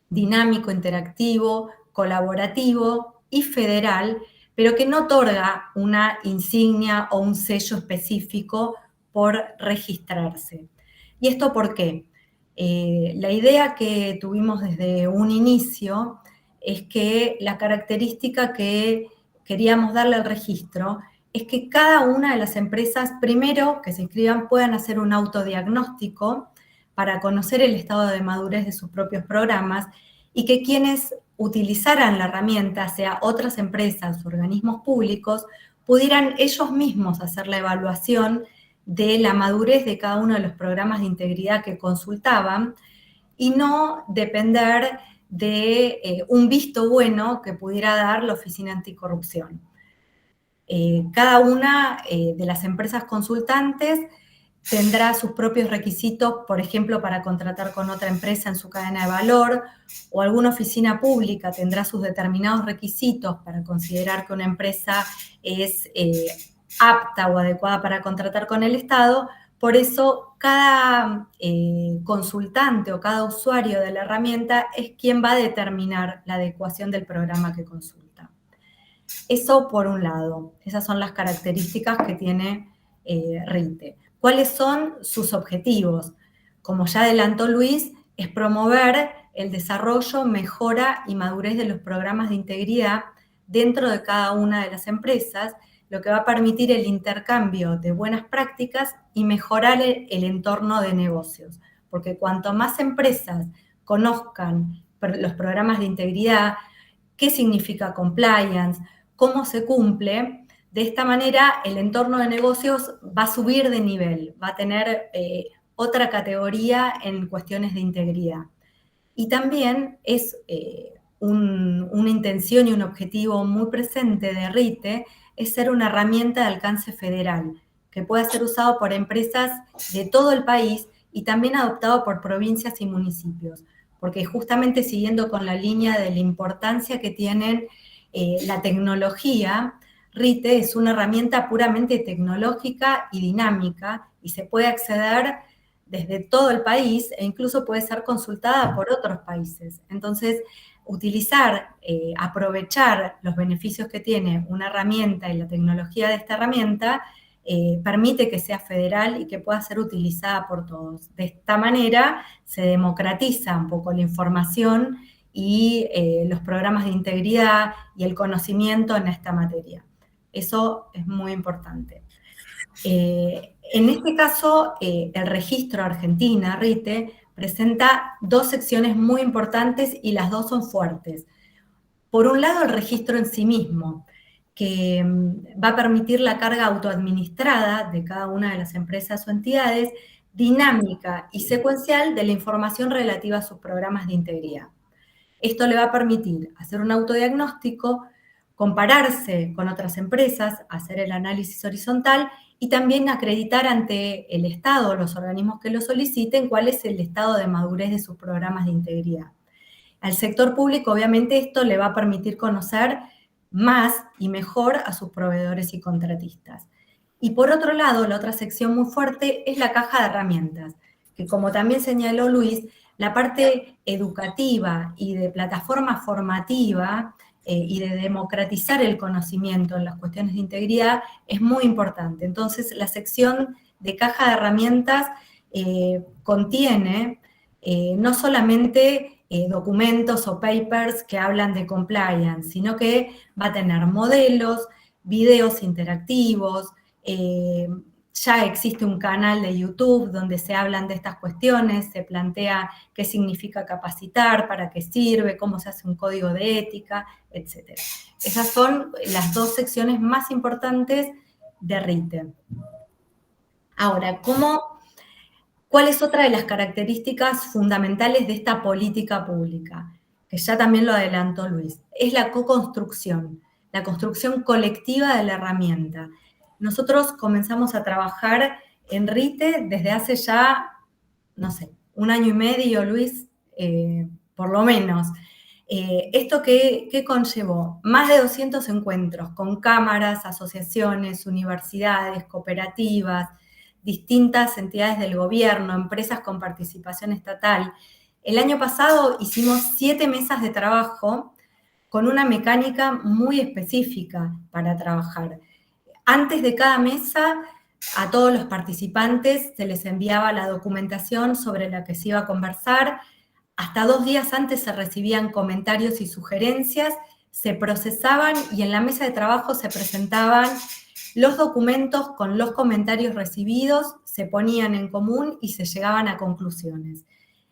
dinámico, interactivo, colaborativo y federal, pero que no otorga una insignia o un sello específico por registrarse. ¿Y esto por qué? La idea que tuvimos desde un inicio es que la característica que queríamos darle al registro es que cada una de las empresas, primero, que se inscriban, puedan hacer un autodiagnóstico para conocer el estado de madurez de sus propios programas, y que quienes utilizaran la herramienta, sea otras empresas o organismos públicos, pudieran ellos mismos hacer la evaluación de la madurez de cada uno de los programas de integridad que consultaban, y no depender de un visto bueno que pudiera dar la Oficina Anticorrupción. Cada una de las empresas consultantes tendrá sus propios requisitos, por ejemplo, para contratar con otra empresa en su cadena de valor, o alguna oficina pública tendrá sus determinados requisitos para considerar que una empresa es apta o adecuada para contratar con el Estado. Por eso, cada consultante o cada usuario de la herramienta es quien va a determinar la adecuación del programa que consulta. Eso por un lado, esas son las características que tiene RITE. ¿Cuáles son sus objetivos? Como ya adelantó Luis, es promover el desarrollo, mejora y madurez de los programas de integridad dentro de cada una de las empresas, lo que va a permitir el intercambio de buenas prácticas y mejorar el entorno de negocios. Porque cuanto más empresas conozcan los programas de integridad, qué significa compliance, cómo se cumple. De esta manera, el entorno de negocios va a subir de nivel, va a tener otra categoría en cuestiones de integridad. Y también es una intención y un objetivo muy presente de RITE, es ser una herramienta de alcance federal, que pueda ser usado por empresas de todo el país y también adoptado por provincias y municipios, porque justamente siguiendo con la línea de la importancia que tienen la tecnología, RITE es una herramienta puramente tecnológica y dinámica y se puede acceder desde todo el país e incluso puede ser consultada por otros países. Entonces, utilizar, aprovechar los beneficios que tiene una herramienta y la tecnología de esta herramienta permite que sea federal y que pueda ser utilizada por todos. De esta manera se democratiza un poco la información y los programas de integridad y el conocimiento en esta materia. Eso es muy importante. En este caso, el registro Argentina, RITE, presenta dos secciones muy importantes y las dos son fuertes. Por un lado, el registro en sí mismo, que va a permitir la carga autoadministrada de cada una de las empresas o entidades, dinámica y secuencial de la información relativa a sus programas de integridad. Esto le va a permitir hacer un autodiagnóstico, compararse con otras empresas, hacer el análisis horizontal y también acreditar ante el Estado o los organismos que lo soliciten cuál es el estado de madurez de sus programas de integridad. Al sector público, obviamente, esto le va a permitir conocer más y mejor a sus proveedores y contratistas. Y por otro lado, la otra sección muy fuerte es la caja de herramientas, que como también señaló Luis, la parte educativa y de plataforma formativa y de democratizar el conocimiento en las cuestiones de integridad es muy importante. Entonces, la sección de caja de herramientas contiene no solamente documentos o papers que hablan de compliance, sino que va a tener modelos, videos interactivos, ya existe un canal de YouTube donde se hablan de estas cuestiones, se plantea qué significa capacitar, para qué sirve, cómo se hace un código de ética, etc. Esas son las dos secciones más importantes de RITE. Ahora, ¿cuál es otra de las características fundamentales de esta política pública? Que ya también lo adelantó Luis. Es la co-construcción, la construcción colectiva de la herramienta. Nosotros comenzamos a trabajar en RITE desde hace ya, no sé, 1 año y medio, Luis, por lo menos. ¿Esto qué conllevó? Más de 200 encuentros con cámaras, asociaciones, universidades, cooperativas, distintas entidades del gobierno, empresas con participación estatal. El año pasado hicimos 7 mesas de trabajo con una mecánica muy específica para trabajar. Antes de cada mesa, a todos los participantes se les enviaba la documentación sobre la que se iba a conversar. Hasta 2 días antes se recibían comentarios y sugerencias, se procesaban y en la mesa de trabajo se presentaban los documentos con los comentarios recibidos, se ponían en común y se llegaban a conclusiones.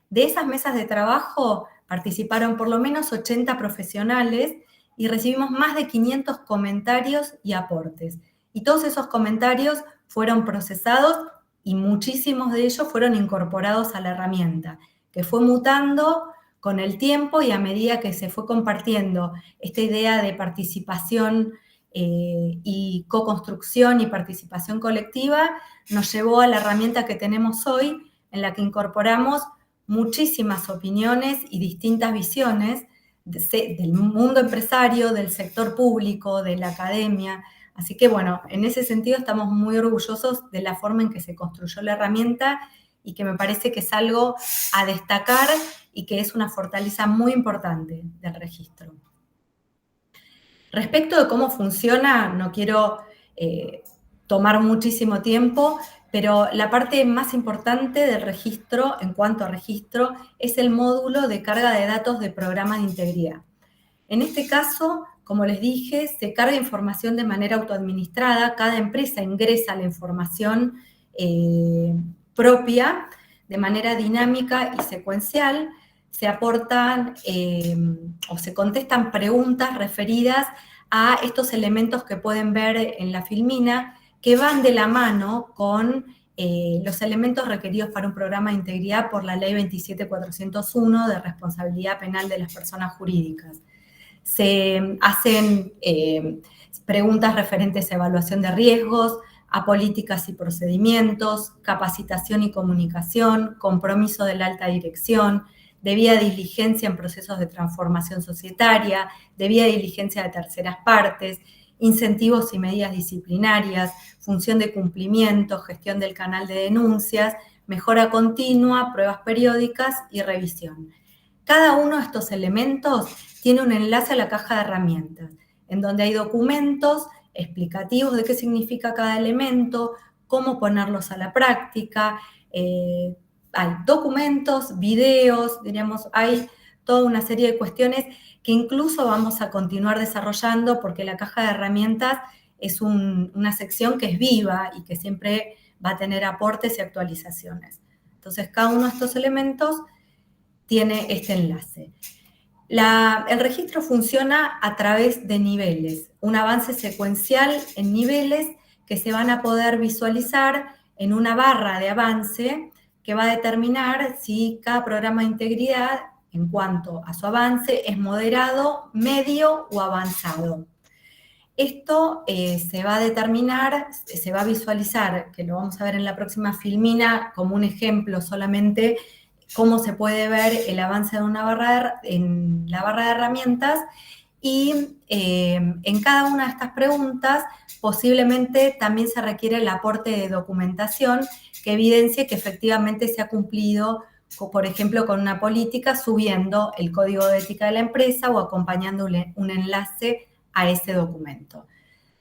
De esas mesas de trabajo participaron por lo menos 80 profesionales y recibimos más de 500 comentarios y aportes. Y todos esos comentarios fueron procesados y muchísimos de ellos fueron incorporados a la herramienta, que fue mutando con el tiempo y a medida que se fue compartiendo esta idea de participación y co-construcción y participación colectiva, nos llevó a la herramienta que tenemos hoy, en la que incorporamos muchísimas opiniones y distintas visiones del mundo empresario, del sector público, de la academia. Así que bueno, en ese sentido estamos muy orgullosos de la forma en que se construyó la herramienta y que me parece que es algo a destacar y que es una fortaleza muy importante del registro. Respecto de cómo funciona, no quiero tomar muchísimo tiempo, pero la parte más importante del registro, en cuanto a registro, es el módulo de carga de datos de programas de integridad. En este caso, como les dije, se carga información de manera autoadministrada, cada empresa ingresa la información propia de manera dinámica y secuencial, se aportan o se contestan preguntas referidas a estos elementos que pueden ver en la filmina, que van de la mano con los elementos requeridos para un programa de integridad por la Ley 27401 de responsabilidad penal de las personas jurídicas. Se hacen preguntas referentes a evaluación de riesgos, a políticas y procedimientos, capacitación y comunicación, compromiso de la alta dirección, debida diligencia en procesos de transformación societaria, debida diligencia de terceras partes, incentivos y medidas disciplinarias, función de cumplimiento, gestión del canal de denuncias, mejora continua, pruebas periódicas y revisión. Cada uno de estos elementos tiene un enlace a la caja de herramientas, en donde hay documentos explicativos de qué significa cada elemento, cómo ponerlos a la práctica, hay documentos, videos, diríamos, hay toda una serie de cuestiones que incluso vamos a continuar desarrollando porque la caja de herramientas es una sección que es viva y que siempre va a tener aportes y actualizaciones. Entonces, cada uno de estos elementos tiene este enlace. El registro funciona a través de niveles, un avance secuencial en niveles que se van a poder visualizar en una barra de avance que va a determinar si cada programa de integridad, en cuanto a su avance, es moderado, medio o avanzado. Esto se va a determinar, se va a visualizar, que lo vamos a ver en la próxima filmina, como un ejemplo solamente, cómo se puede ver el avance de una barra en la barra de herramientas, y en cada una de estas preguntas posiblemente también se requiere el aporte de documentación que evidencie que efectivamente se ha cumplido, por ejemplo, con una política, subiendo el código de ética de la empresa o acompañando un enlace a ese documento.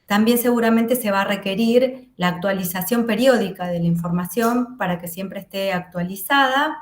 También seguramente se va a requerir la actualización periódica de la información para que siempre esté actualizada.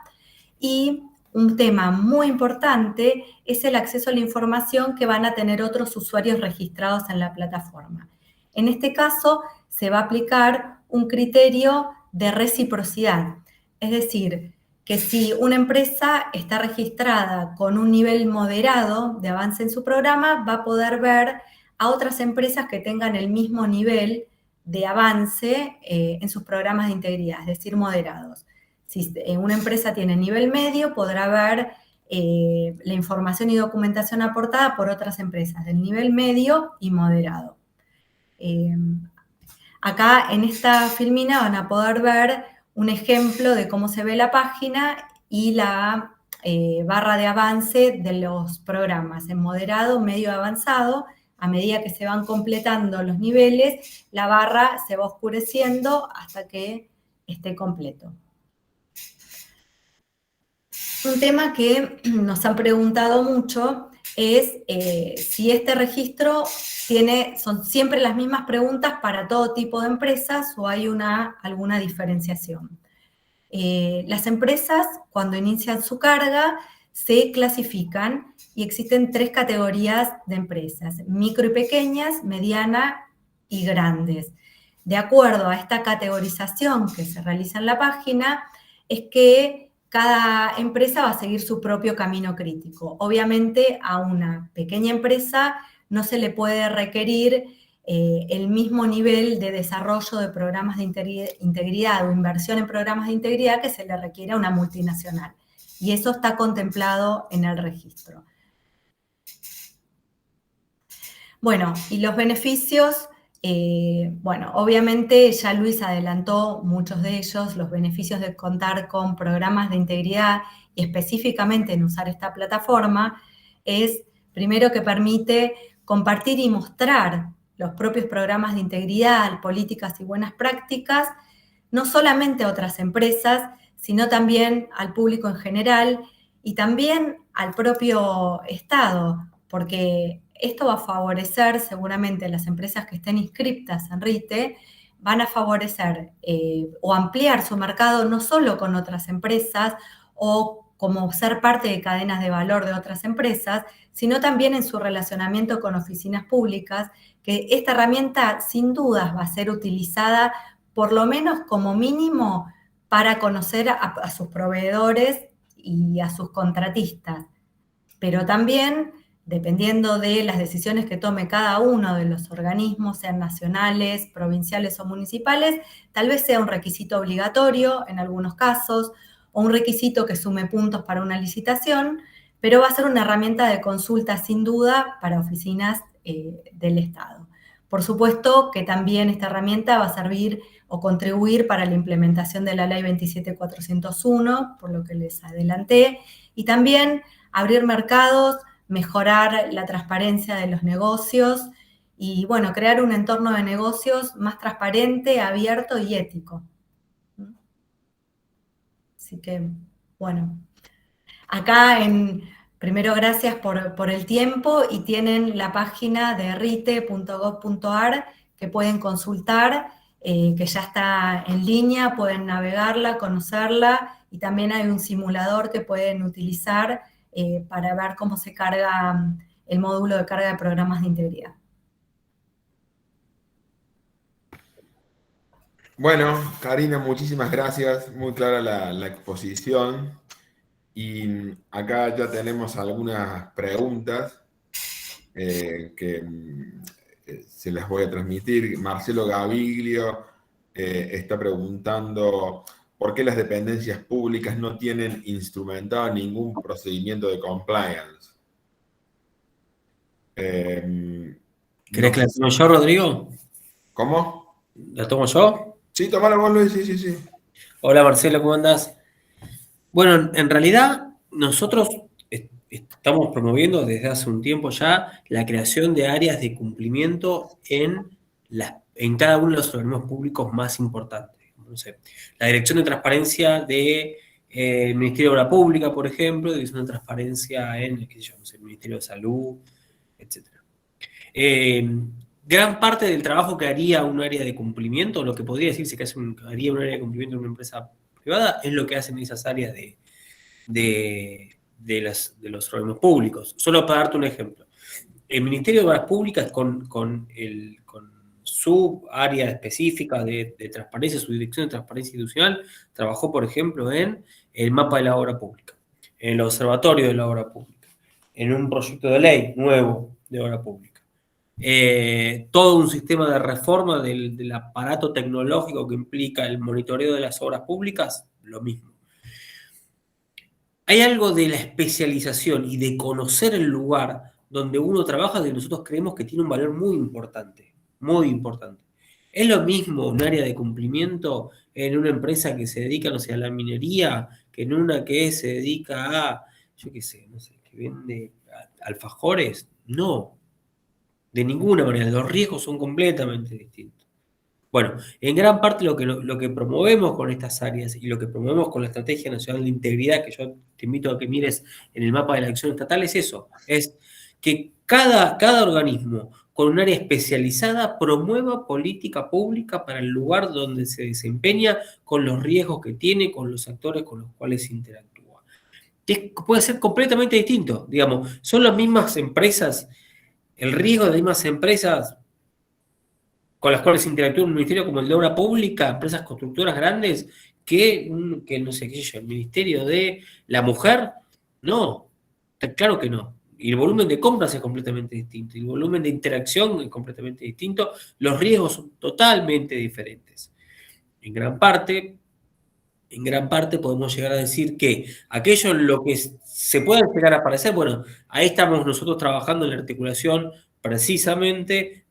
Y un tema muy importante es el acceso a la información que van a tener otros usuarios registrados en la plataforma. En este caso, se va a aplicar un criterio de reciprocidad. Es decir, que si una empresa está registrada con un nivel moderado de avance en su programa, va a poder ver a otras empresas que tengan el mismo nivel de avance en sus programas de integridad, es decir, moderados. Si una empresa tiene nivel medio, podrá ver la información y documentación aportada por otras empresas del nivel medio y moderado. Acá en esta filmina van a poder ver un ejemplo de cómo se ve la página y la barra de avance de los programas en moderado, medio y avanzado. A medida que se van completando los niveles, la barra se va oscureciendo hasta que esté completo. Un tema que nos han preguntado mucho es si este registro son siempre las mismas preguntas para todo tipo de empresas o hay alguna diferenciación. Las empresas, cuando inician su carga, se clasifican y existen 3 categorías de empresas: micro y pequeñas, mediana y grandes. De acuerdo a esta categorización que se realiza en la página, es que cada empresa va a seguir su propio camino crítico. Obviamente, a una pequeña empresa no se le puede requerir el mismo nivel de desarrollo de programas de integridad o inversión en programas de integridad que se le requiere a una multinacional. Y eso está contemplado en el registro. Bueno, y los beneficios, bueno, obviamente ya Luis adelantó muchos de ellos, los beneficios de contar con programas de integridad y específicamente en usar esta plataforma es, primero, que permite compartir y mostrar los propios programas de integridad, políticas y buenas prácticas, no solamente a otras empresas, sino también al público en general y también al propio Estado, porque esto va a favorecer seguramente a las empresas que estén inscriptas en RITE, van a favorecer o ampliar su mercado no solo con otras empresas o como ser parte de cadenas de valor de otras empresas, sino también en su relacionamiento con oficinas públicas, que esta herramienta sin dudas va a ser utilizada por lo menos como mínimo para conocer a sus proveedores y a sus contratistas, pero también dependiendo de las decisiones que tome cada uno de los organismos, sean nacionales, provinciales o municipales, tal vez sea un requisito obligatorio en algunos casos, o un requisito que sume puntos para una licitación, pero va a ser una herramienta de consulta sin duda para oficinas del Estado. Por supuesto que también esta herramienta va a servir o contribuir para la implementación de la Ley 27401, por lo que les adelanté, y también abrir mercados, mejorar la transparencia de los negocios y, bueno, crear un entorno de negocios más transparente, abierto y ético. Así que, bueno, acá primero gracias por el tiempo y tienen la página de rite.gov.ar que pueden consultar, que ya está en línea, pueden navegarla, conocerla y también hay un simulador que pueden utilizar para ver cómo se carga el módulo de carga de programas de integridad. Bueno, Karina, muchísimas gracias. Muy clara la exposición. Y acá ya tenemos algunas preguntas que se las voy a transmitir. Marcelo Gaviglio está preguntando por qué las dependencias públicas no tienen instrumentado ningún procedimiento de compliance. ¿Querés que la tomo yo, Rodrigo? ¿Cómo? ¿La tomo yo? Sí, tomala vos, Luis, sí. Hola, Marcelo, ¿cómo andás? Bueno, en realidad nosotros estamos promoviendo desde hace un tiempo ya la creación de áreas de cumplimiento en cada uno de los organismos públicos más importantes. No sé, la Dirección de Transparencia del Ministerio de Obra Pública, por ejemplo, Dirección de Transparencia en qué sé yo, no sé, el Ministerio de Salud, etc. Gran parte del trabajo que haría un área de cumplimiento, lo que podría decirse que haría un área de cumplimiento en una empresa privada, es lo que hacen esas áreas de los organismos públicos. Solo para darte un ejemplo. El Ministerio de Obras Públicas con su área específica de transparencia, su dirección de transparencia institucional, trabajó, por ejemplo, en el mapa de la obra pública, en el observatorio de la obra pública, en un proyecto de ley nuevo de obra pública. Todo un sistema de reforma del aparato tecnológico que implica el monitoreo de las obras públicas, lo mismo. Hay algo de la especialización y de conocer el lugar donde uno trabaja que nosotros creemos que tiene un valor muy importante, muy importante. Es lo mismo un área de cumplimiento en una empresa que se dedica, no sé, a la minería, que en una que se dedica a, yo qué sé, no sé, que vende alfajores. No, de ninguna manera, los riesgos son completamente distintos. Bueno, en gran parte lo que promovemos con estas áreas y lo que promovemos con la Estrategia Nacional de Integridad, que yo te invito a que mires en el mapa de la acción estatal, es eso, es que cada organismo con un área especializada promueva política pública para el lugar donde se desempeña, con los riesgos que tiene, con los actores con los cuales interactúa. Que puede ser completamente distinto, digamos, son las mismas empresas, el riesgo de las mismas empresas con las cuales interactúa un ministerio como el de Obra Pública, empresas constructoras grandes, que no sé qué sé yo, el Ministerio de la Mujer, no, está claro que no. Y el volumen de compras es completamente distinto, y el volumen de interacción es completamente distinto, los riesgos son totalmente diferentes. En gran parte podemos llegar a decir que aquello en lo que se puede llegar a parecer, bueno, ahí estamos nosotros trabajando en la articulación precisamente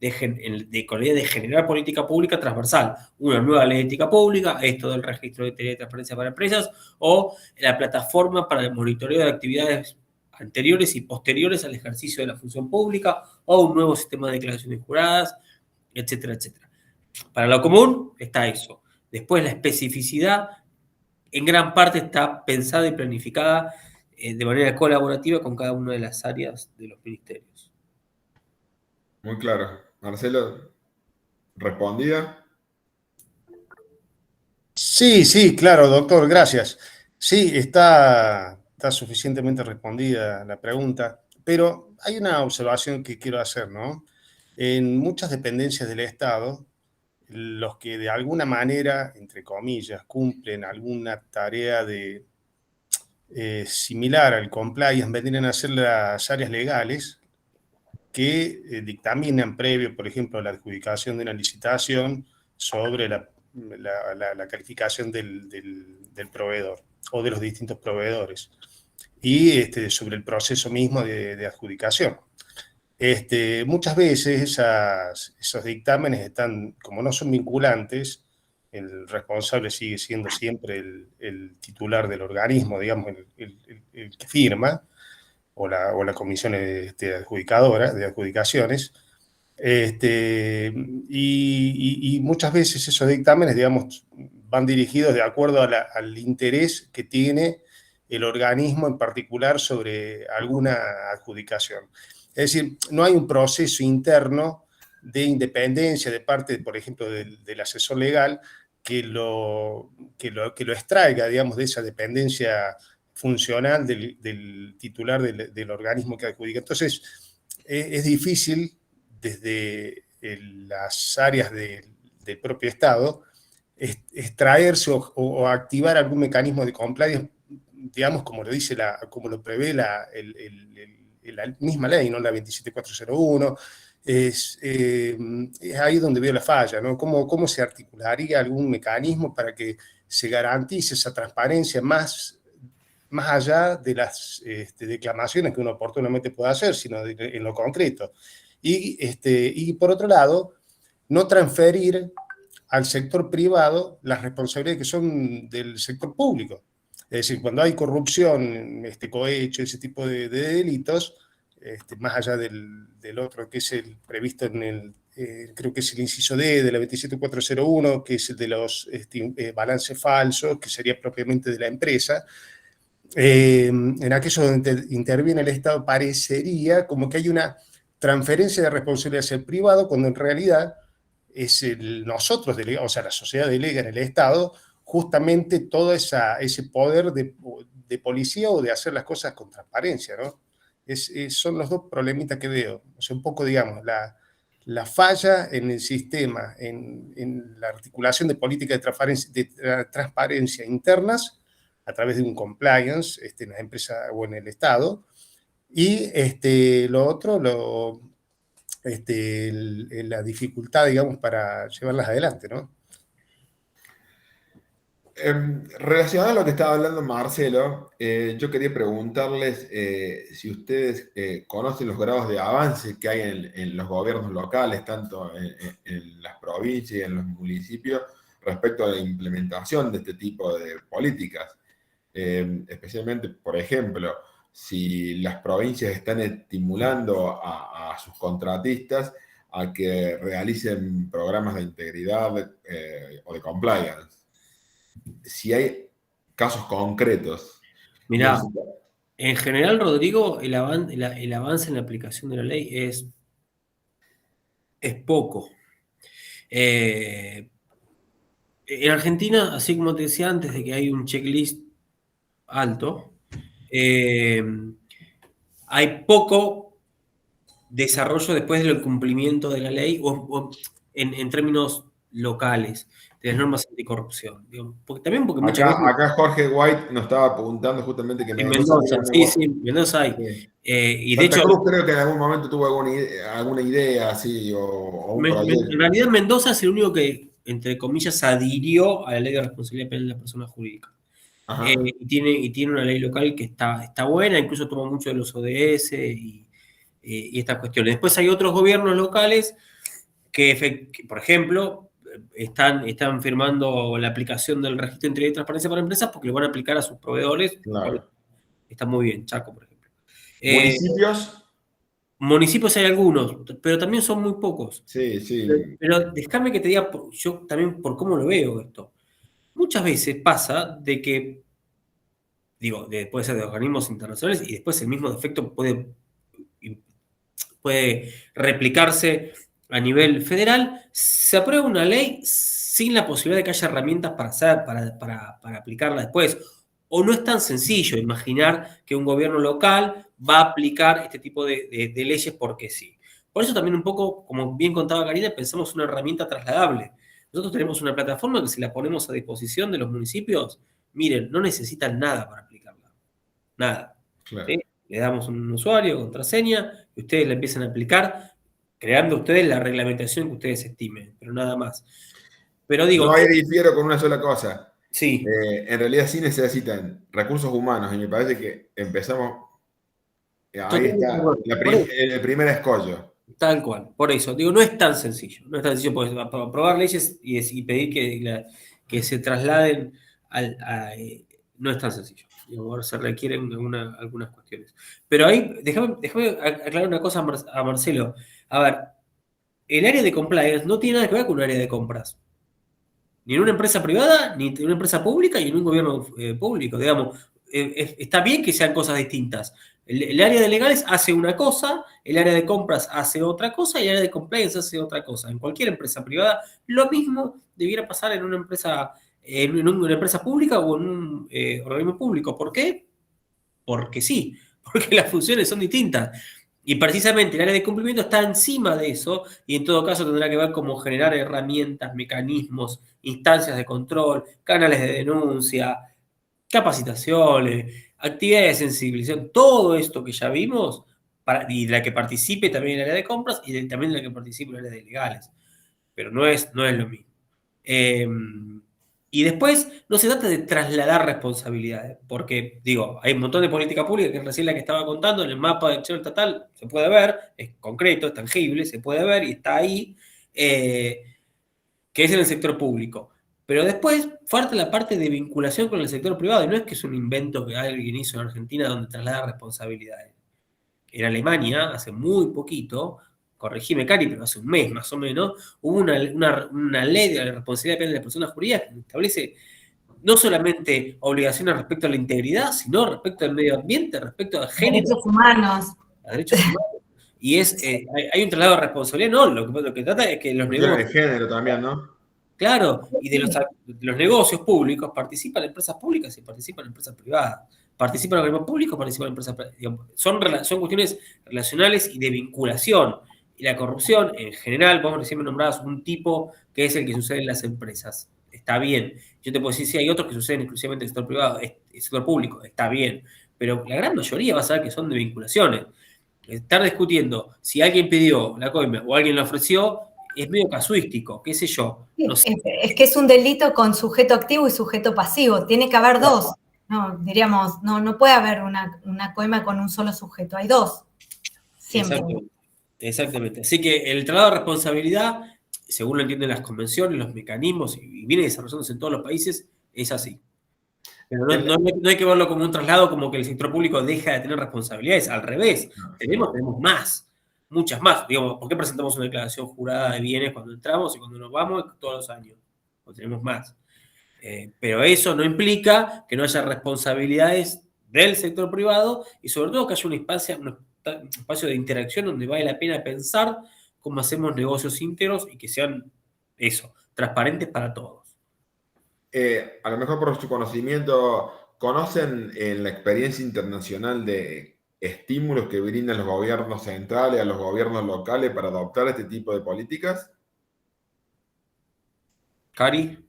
con la idea de generar política pública transversal, una nueva ley de ética pública, esto del registro de transparencia para empresas, o la plataforma para el monitoreo de actividades anteriores y posteriores al ejercicio de la función pública, o un nuevo sistema de declaraciones juradas, etcétera, etcétera. Para lo común está eso. Después la especificidad en gran parte está pensada y planificada de manera colaborativa con cada una de las áreas de los ministerios. Muy claro. Marcelo, ¿respondida? Sí, claro, doctor, gracias. Sí, está suficientemente respondida la pregunta, pero hay una observación que quiero hacer, ¿no? En muchas dependencias del Estado, los que de alguna manera, entre comillas, cumplen alguna tarea similar al compliance, vendrían a ser las áreas legales, que dictaminan previo, por ejemplo, a la adjudicación de una licitación sobre la calificación del proveedor o de los distintos proveedores y sobre el proceso mismo de adjudicación. Muchas veces esos dictámenes están, como no son vinculantes, el responsable sigue siendo siempre el titular del organismo, digamos, el que firma, o la comisión adjudicadora de adjudicaciones, y muchas veces esos dictámenes, digamos, van dirigidos de acuerdo al interés que tiene el organismo en particular sobre alguna adjudicación. Es decir, no hay un proceso interno de independencia de parte, por ejemplo, del asesor legal que lo extraiga, digamos, de esa dependencia funcional del titular del organismo que adjudica. Entonces, es difícil desde las áreas del propio Estado extraerse o activar algún mecanismo de compliance, digamos, como lo prevé la misma ley, ¿no? La 27401. Es ahí donde veo la falla, ¿no? ¿Cómo se articularía algún mecanismo para que se garantice esa transparencia más allá de las declamaciones que uno oportunamente pueda hacer, sino en lo concreto? Y por otro lado, no transferir al sector privado las responsabilidades que son del sector público. Es decir, cuando hay corrupción, cohecho, ese tipo de delitos, más allá del otro, que es el previsto creo que es el inciso D de la 27401, que es el de los balances falsos, que sería propiamente de la empresa. En aquellos donde interviene el Estado parecería como que hay una transferencia de responsabilidad hacia el privado, cuando en realidad es nosotros, o sea, la sociedad delega en el Estado justamente todo ese poder de policía o de hacer las cosas con transparencia, ¿no? Son los dos problemitas que veo. O sea, un poco, digamos, la falla en el sistema, en la articulación de políticas de transparencia internas a través de un compliance en las empresas o en el Estado, y lo otro, la dificultad, digamos, para llevarlas adelante, ¿no? Relacionado a lo que estaba hablando Marcelo, yo quería preguntarles si ustedes conocen los grados de avance que hay en los gobiernos locales, tanto en las provincias y en los municipios, respecto a la implementación de este tipo de políticas. Especialmente, por ejemplo, si las provincias están estimulando a sus contratistas a que realicen programas de integridad o de compliance. Si hay casos concretos. Mirá, en general, Rodrigo, el avance en la aplicación de la ley es poco. En Argentina, así como te decía antes, de que hay un checklist alto, hay poco desarrollo después del cumplimiento de la ley o en términos locales de las normas anticorrupción. Porque muchas veces... Acá Jorge White nos estaba apuntando justamente que en Mendoza, sí, en Mendoza hay. Sí. Y Santa de hecho, Cruz creo que en algún momento tuvo alguna idea así o un proyecto. en realidad Mendoza es el único que, entre comillas, adhirió a la ley de responsabilidad penal de las personas jurídicas. Y tiene una ley local que está buena, incluso toma mucho de los ODS y estas cuestiones. Después hay otros gobiernos locales que por ejemplo, están firmando la aplicación del registro de integridad y transparencia para empresas porque lo van a aplicar a sus proveedores. Claro. Está muy bien, Chaco, por ejemplo. ¿Municipios? Municipios hay algunos, pero también son muy pocos. Sí, sí. Pero déjame que te diga, yo también por cómo lo veo esto. Muchas veces pasa de que, puede ser de organismos internacionales y después el mismo defecto puede replicarse a nivel federal. Se aprueba una ley sin la posibilidad de que haya herramientas para aplicarla después. O no es tan sencillo imaginar que un gobierno local va a aplicar este tipo de leyes porque sí. Por eso también un poco, como bien contaba Karina, pensamos una herramienta trasladable. Nosotros tenemos una plataforma que si la ponemos a disposición de los municipios, miren, no necesitan nada para aplicarla. Nada. Claro. ¿Sí? Le damos un usuario, contraseña, y ustedes la empiezan a aplicar, creando ustedes la reglamentación que ustedes estimen, pero nada más. Pero digo, No, ahí difiero con una sola cosa. sí, En realidad sí necesitan recursos humanos y me parece que empezamos, ahí totalmente de está acuerdo. Por eso, el primer escollo. tal cual, por eso, digo, no es tan sencillo, no es tan sencillo, porque aprobar leyes y pedir que se trasladen no es tan sencillo. Digo, se requieren algunas cuestiones. Pero ahí, déjame aclarar una cosa a Marcelo. A ver, el área de compliance no tiene nada que ver con un área de compras. Ni en una empresa privada, ni en una empresa pública, y en un gobierno público. Digamos, está bien que sean cosas distintas. El área de legales hace una cosa, el área de compras hace otra cosa y el área de compliance hace otra cosa. En cualquier empresa privada, lo mismo debiera pasar en una empresa, una empresa pública o en un organismo público. ¿Por qué? Porque sí, porque las funciones son distintas. Y precisamente el área de cumplimiento está encima de eso y en todo caso tendrá que ver cómo generar herramientas, mecanismos, instancias de control, canales de denuncia, capacitaciones, actividades de sensibilización, todo esto que ya vimos, y de la que participe también el área de compras y también de la que participe el área de legales. Pero no es lo mismo. Y después no se trata de trasladar responsabilidades, porque digo, hay un montón de política pública que recién la que estaba contando, en el mapa de acción estatal se puede ver, es concreto, es tangible, se puede ver y está ahí, que es en el sector público. Pero después falta la parte de vinculación con el sector privado, y no es que es un invento que alguien hizo en Argentina donde traslada responsabilidades. En Alemania, hace muy poquito, corregime Cari, pero hace un mes más o menos, hubo una ley de la responsabilidad penal de las personas jurídicas que establece no solamente obligaciones respecto a la integridad, sino respecto al medio ambiente, respecto al género, Derechos humanos. a derechos humanos. Y hay un traslado de responsabilidad, no, lo que trata es que los Cuestiones negocios, de género también, ¿no? claro, y de los negocios públicos participan empresas públicas y participan empresas privadas. Participan organismos públicos, participan empresas privadas. Son cuestiones relacionales y de vinculación. Y la corrupción, en general, vos recién me nombrabas un tipo que es el que sucede en las empresas. Está bien. Yo te puedo decir, sí, hay otros que suceden exclusivamente en el sector privado, el sector público, está bien. Pero la gran mayoría va a saber que son de vinculaciones. Estar discutiendo si alguien pidió la coima o alguien la ofreció es medio casuístico, qué sé yo. No sé. Es que es un delito con sujeto activo y sujeto pasivo. Tiene que haber dos. No, diríamos, no puede haber una coima con un solo sujeto. Hay dos. Siempre. Exactamente. Así que el traslado de responsabilidad, según lo entienden las convenciones, los mecanismos, y viene desarrollándose en todos los países, es así. Pero no hay que verlo como un traslado, como que el sector público deja de tener responsabilidades. Al revés, tenemos más, muchas más. Digamos, ¿por qué presentamos una declaración jurada de bienes cuando entramos y cuando nos vamos todos los años? Porque tenemos más. Pero eso no implica que no haya responsabilidades del sector privado y sobre todo que haya un espacio de interacción donde vale la pena pensar cómo hacemos negocios íntegros y que sean eso, transparentes para todos. A lo mejor por su conocimiento, ¿conocen la experiencia internacional de estímulos que brindan los gobiernos centrales a los gobiernos locales para adoptar este tipo de políticas? Cari.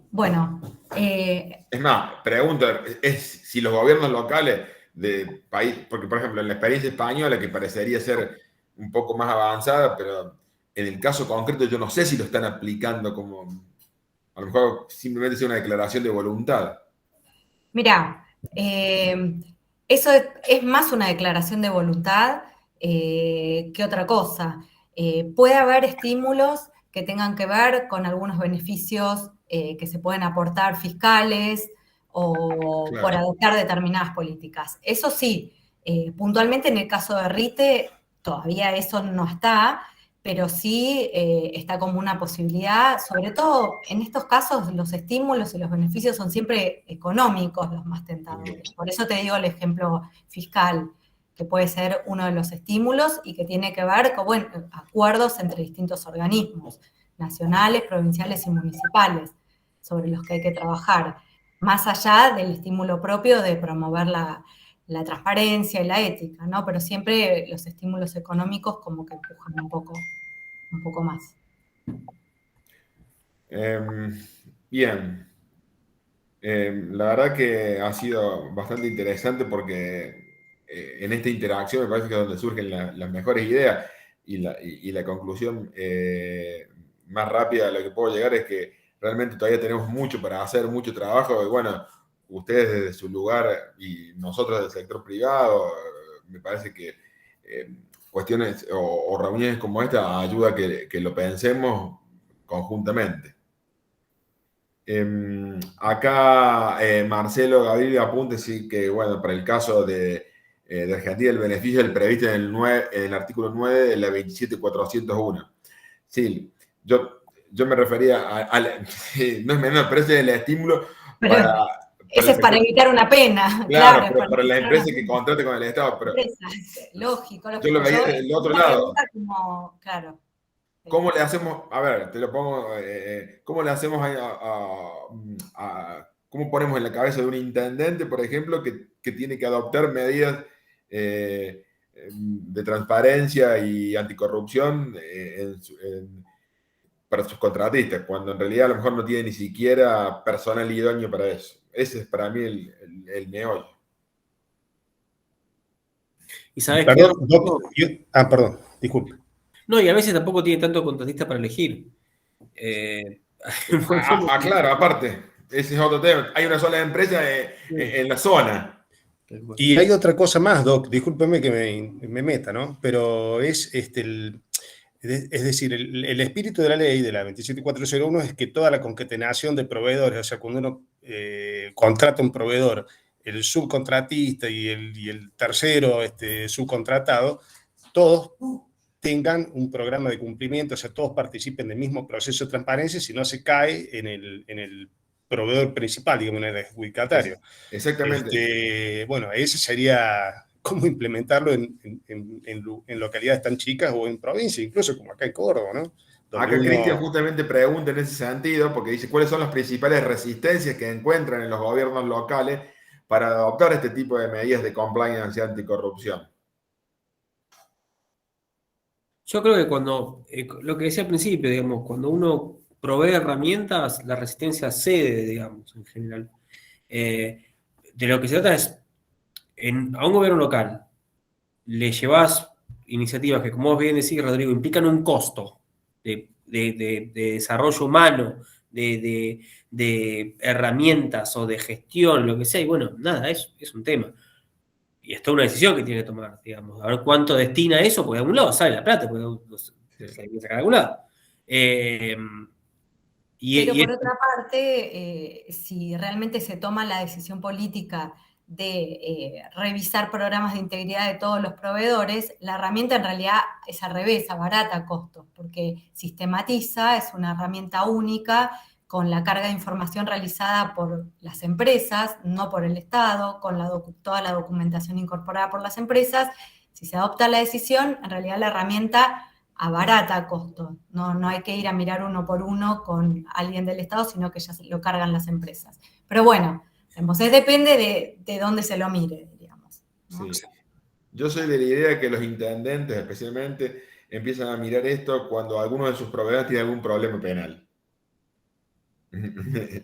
Bueno. Es más, pregunto, es si los gobiernos locales de país, porque por ejemplo en la experiencia española, que parecería ser un poco más avanzada, pero en el caso concreto yo no sé si lo están aplicando como, a lo mejor simplemente es una declaración de voluntad. Mirá, eso es más una declaración de voluntad que otra cosa. Puede haber estímulos que tengan que ver con algunos beneficios que se pueden aportar fiscales o Claro. por adoptar determinadas políticas. Eso sí, puntualmente en el caso de RITE todavía eso no está, pero sí está como una posibilidad, sobre todo en estos casos los estímulos y los beneficios son siempre económicos los más tentadores. Por eso te digo el ejemplo fiscal, que puede ser uno de los estímulos y que tiene que ver con acuerdos entre distintos organismos, nacionales, provinciales y municipales, sobre los que hay que trabajar, más allá del estímulo propio de promover la transparencia y la ética, ¿no? Pero siempre los estímulos económicos como que empujan un poco más. Bien. La verdad que ha sido bastante interesante porque en esta interacción me parece que es donde surgen las mejores ideas y la conclusión más rápida a la que puedo llegar es que realmente todavía tenemos mucho para hacer, mucho trabajo y bueno, ustedes desde su lugar y nosotros del sector privado, me parece que cuestiones o reuniones como esta ayuda a que lo pensemos conjuntamente. Acá Marcelo Gabriel apunta sí que, bueno, para el caso de Argentina, el beneficio del previsto en el artículo 9 de la 27401. Sí, yo me refería sí, no es menor, pero ese es el estímulo Pero para ese es para evitar una pena, claro, claro. pero para la empresa que contrate con el Estado. Pero Lógico. yo lo veía del otro lado. Como, claro. ¿Cómo le hacemos? A ver, te lo pongo. ¿Cómo le hacemos cómo ponemos en la cabeza de un intendente, por ejemplo, que tiene que adoptar medidas de transparencia y anticorrupción para sus contratistas, cuando en realidad a lo mejor no tiene ni siquiera personal idóneo para eso? Ese es para mí el meollo. Y sabes Perdón, que... Doc, perdón, disculpe. No, y a veces tampoco tiene tanto contratista para elegir. Claro, aparte, ese es otro tema. Hay una sola empresa en la zona. Y hay otra cosa más, Doc, discúlpeme que me meta, ¿no? Pero es decir, el espíritu de la ley de la 27401 es que toda la concatenación de proveedores, o sea, cuando uno contrata un proveedor, el subcontratista y el tercero subcontratado, todos tengan un programa de cumplimiento, o sea, todos participen del mismo proceso de transparencia, si no se cae en el proveedor principal, digamos, en el adjudicatario. Exactamente. Bueno, ese sería cómo implementarlo en localidades tan chicas o en provincias, incluso como acá en Córdoba, ¿no? Acá Cristian justamente pregunta en ese sentido, porque dice, ¿cuáles son las principales resistencias que encuentran en los gobiernos locales para adoptar este tipo de medidas de compliance y anticorrupción? Yo creo que cuando, lo que decía al principio, digamos, cuando uno provee herramientas, la resistencia cede, digamos, en general. De lo que se trata es, a un gobierno local, le llevas iniciativas que, como vos bien decís, Rodrigo, implican un costo de desarrollo humano, de herramientas o de gestión, lo que sea, y bueno, nada, es un tema. Y es toda una decisión que tiene que tomar, digamos, a ver cuánto destina eso, porque de algún lado sale la plata, porque hay que sacar de algún lado. Pero por otra parte, si realmente se toma la decisión política de revisar programas de integridad de todos los proveedores, la herramienta en realidad es al revés, abarata costos, porque sistematiza, es una herramienta única con la carga de información realizada por las empresas, no por el Estado, con toda la documentación incorporada por las empresas. Si se adopta la decisión, en realidad la herramienta abarata costos. No hay que ir a mirar uno por uno con alguien del Estado, sino que ya se lo cargan las empresas. Pero bueno, depende de dónde se lo mire, digamos, ¿no? Sí. Yo soy de la idea que los intendentes, especialmente, empiezan a mirar esto cuando alguno de sus proveedores tiene algún problema penal.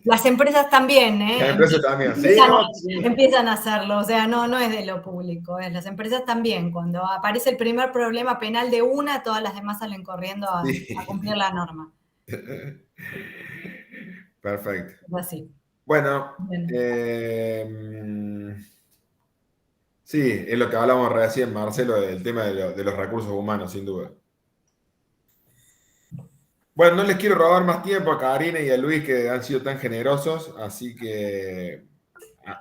Las empresas también, ¿eh? Las empresas también, empiezan a hacerlo, o sea, no es de lo público, las empresas también, cuando aparece el primer problema penal de una, todas las demás salen corriendo a cumplir la norma. Perfecto. Así. Bueno, sí, es lo que hablamos recién, Marcelo, del tema de los recursos humanos, sin duda. Bueno, no les quiero robar más tiempo a Karina y a Luis, que han sido tan generosos, así que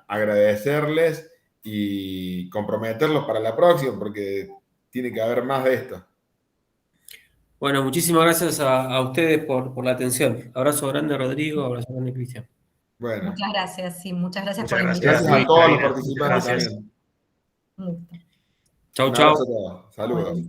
agradecerles y comprometerlos para la próxima, porque tiene que haber más de esto. Bueno, muchísimas gracias a ustedes por la atención. Abrazo grande, Rodrigo, abrazo grande, Cristian. Bueno. Muchas gracias, sí, muchas gracias por invitarme. Gracias a todos los participantes también. Chau, chau. Saludos.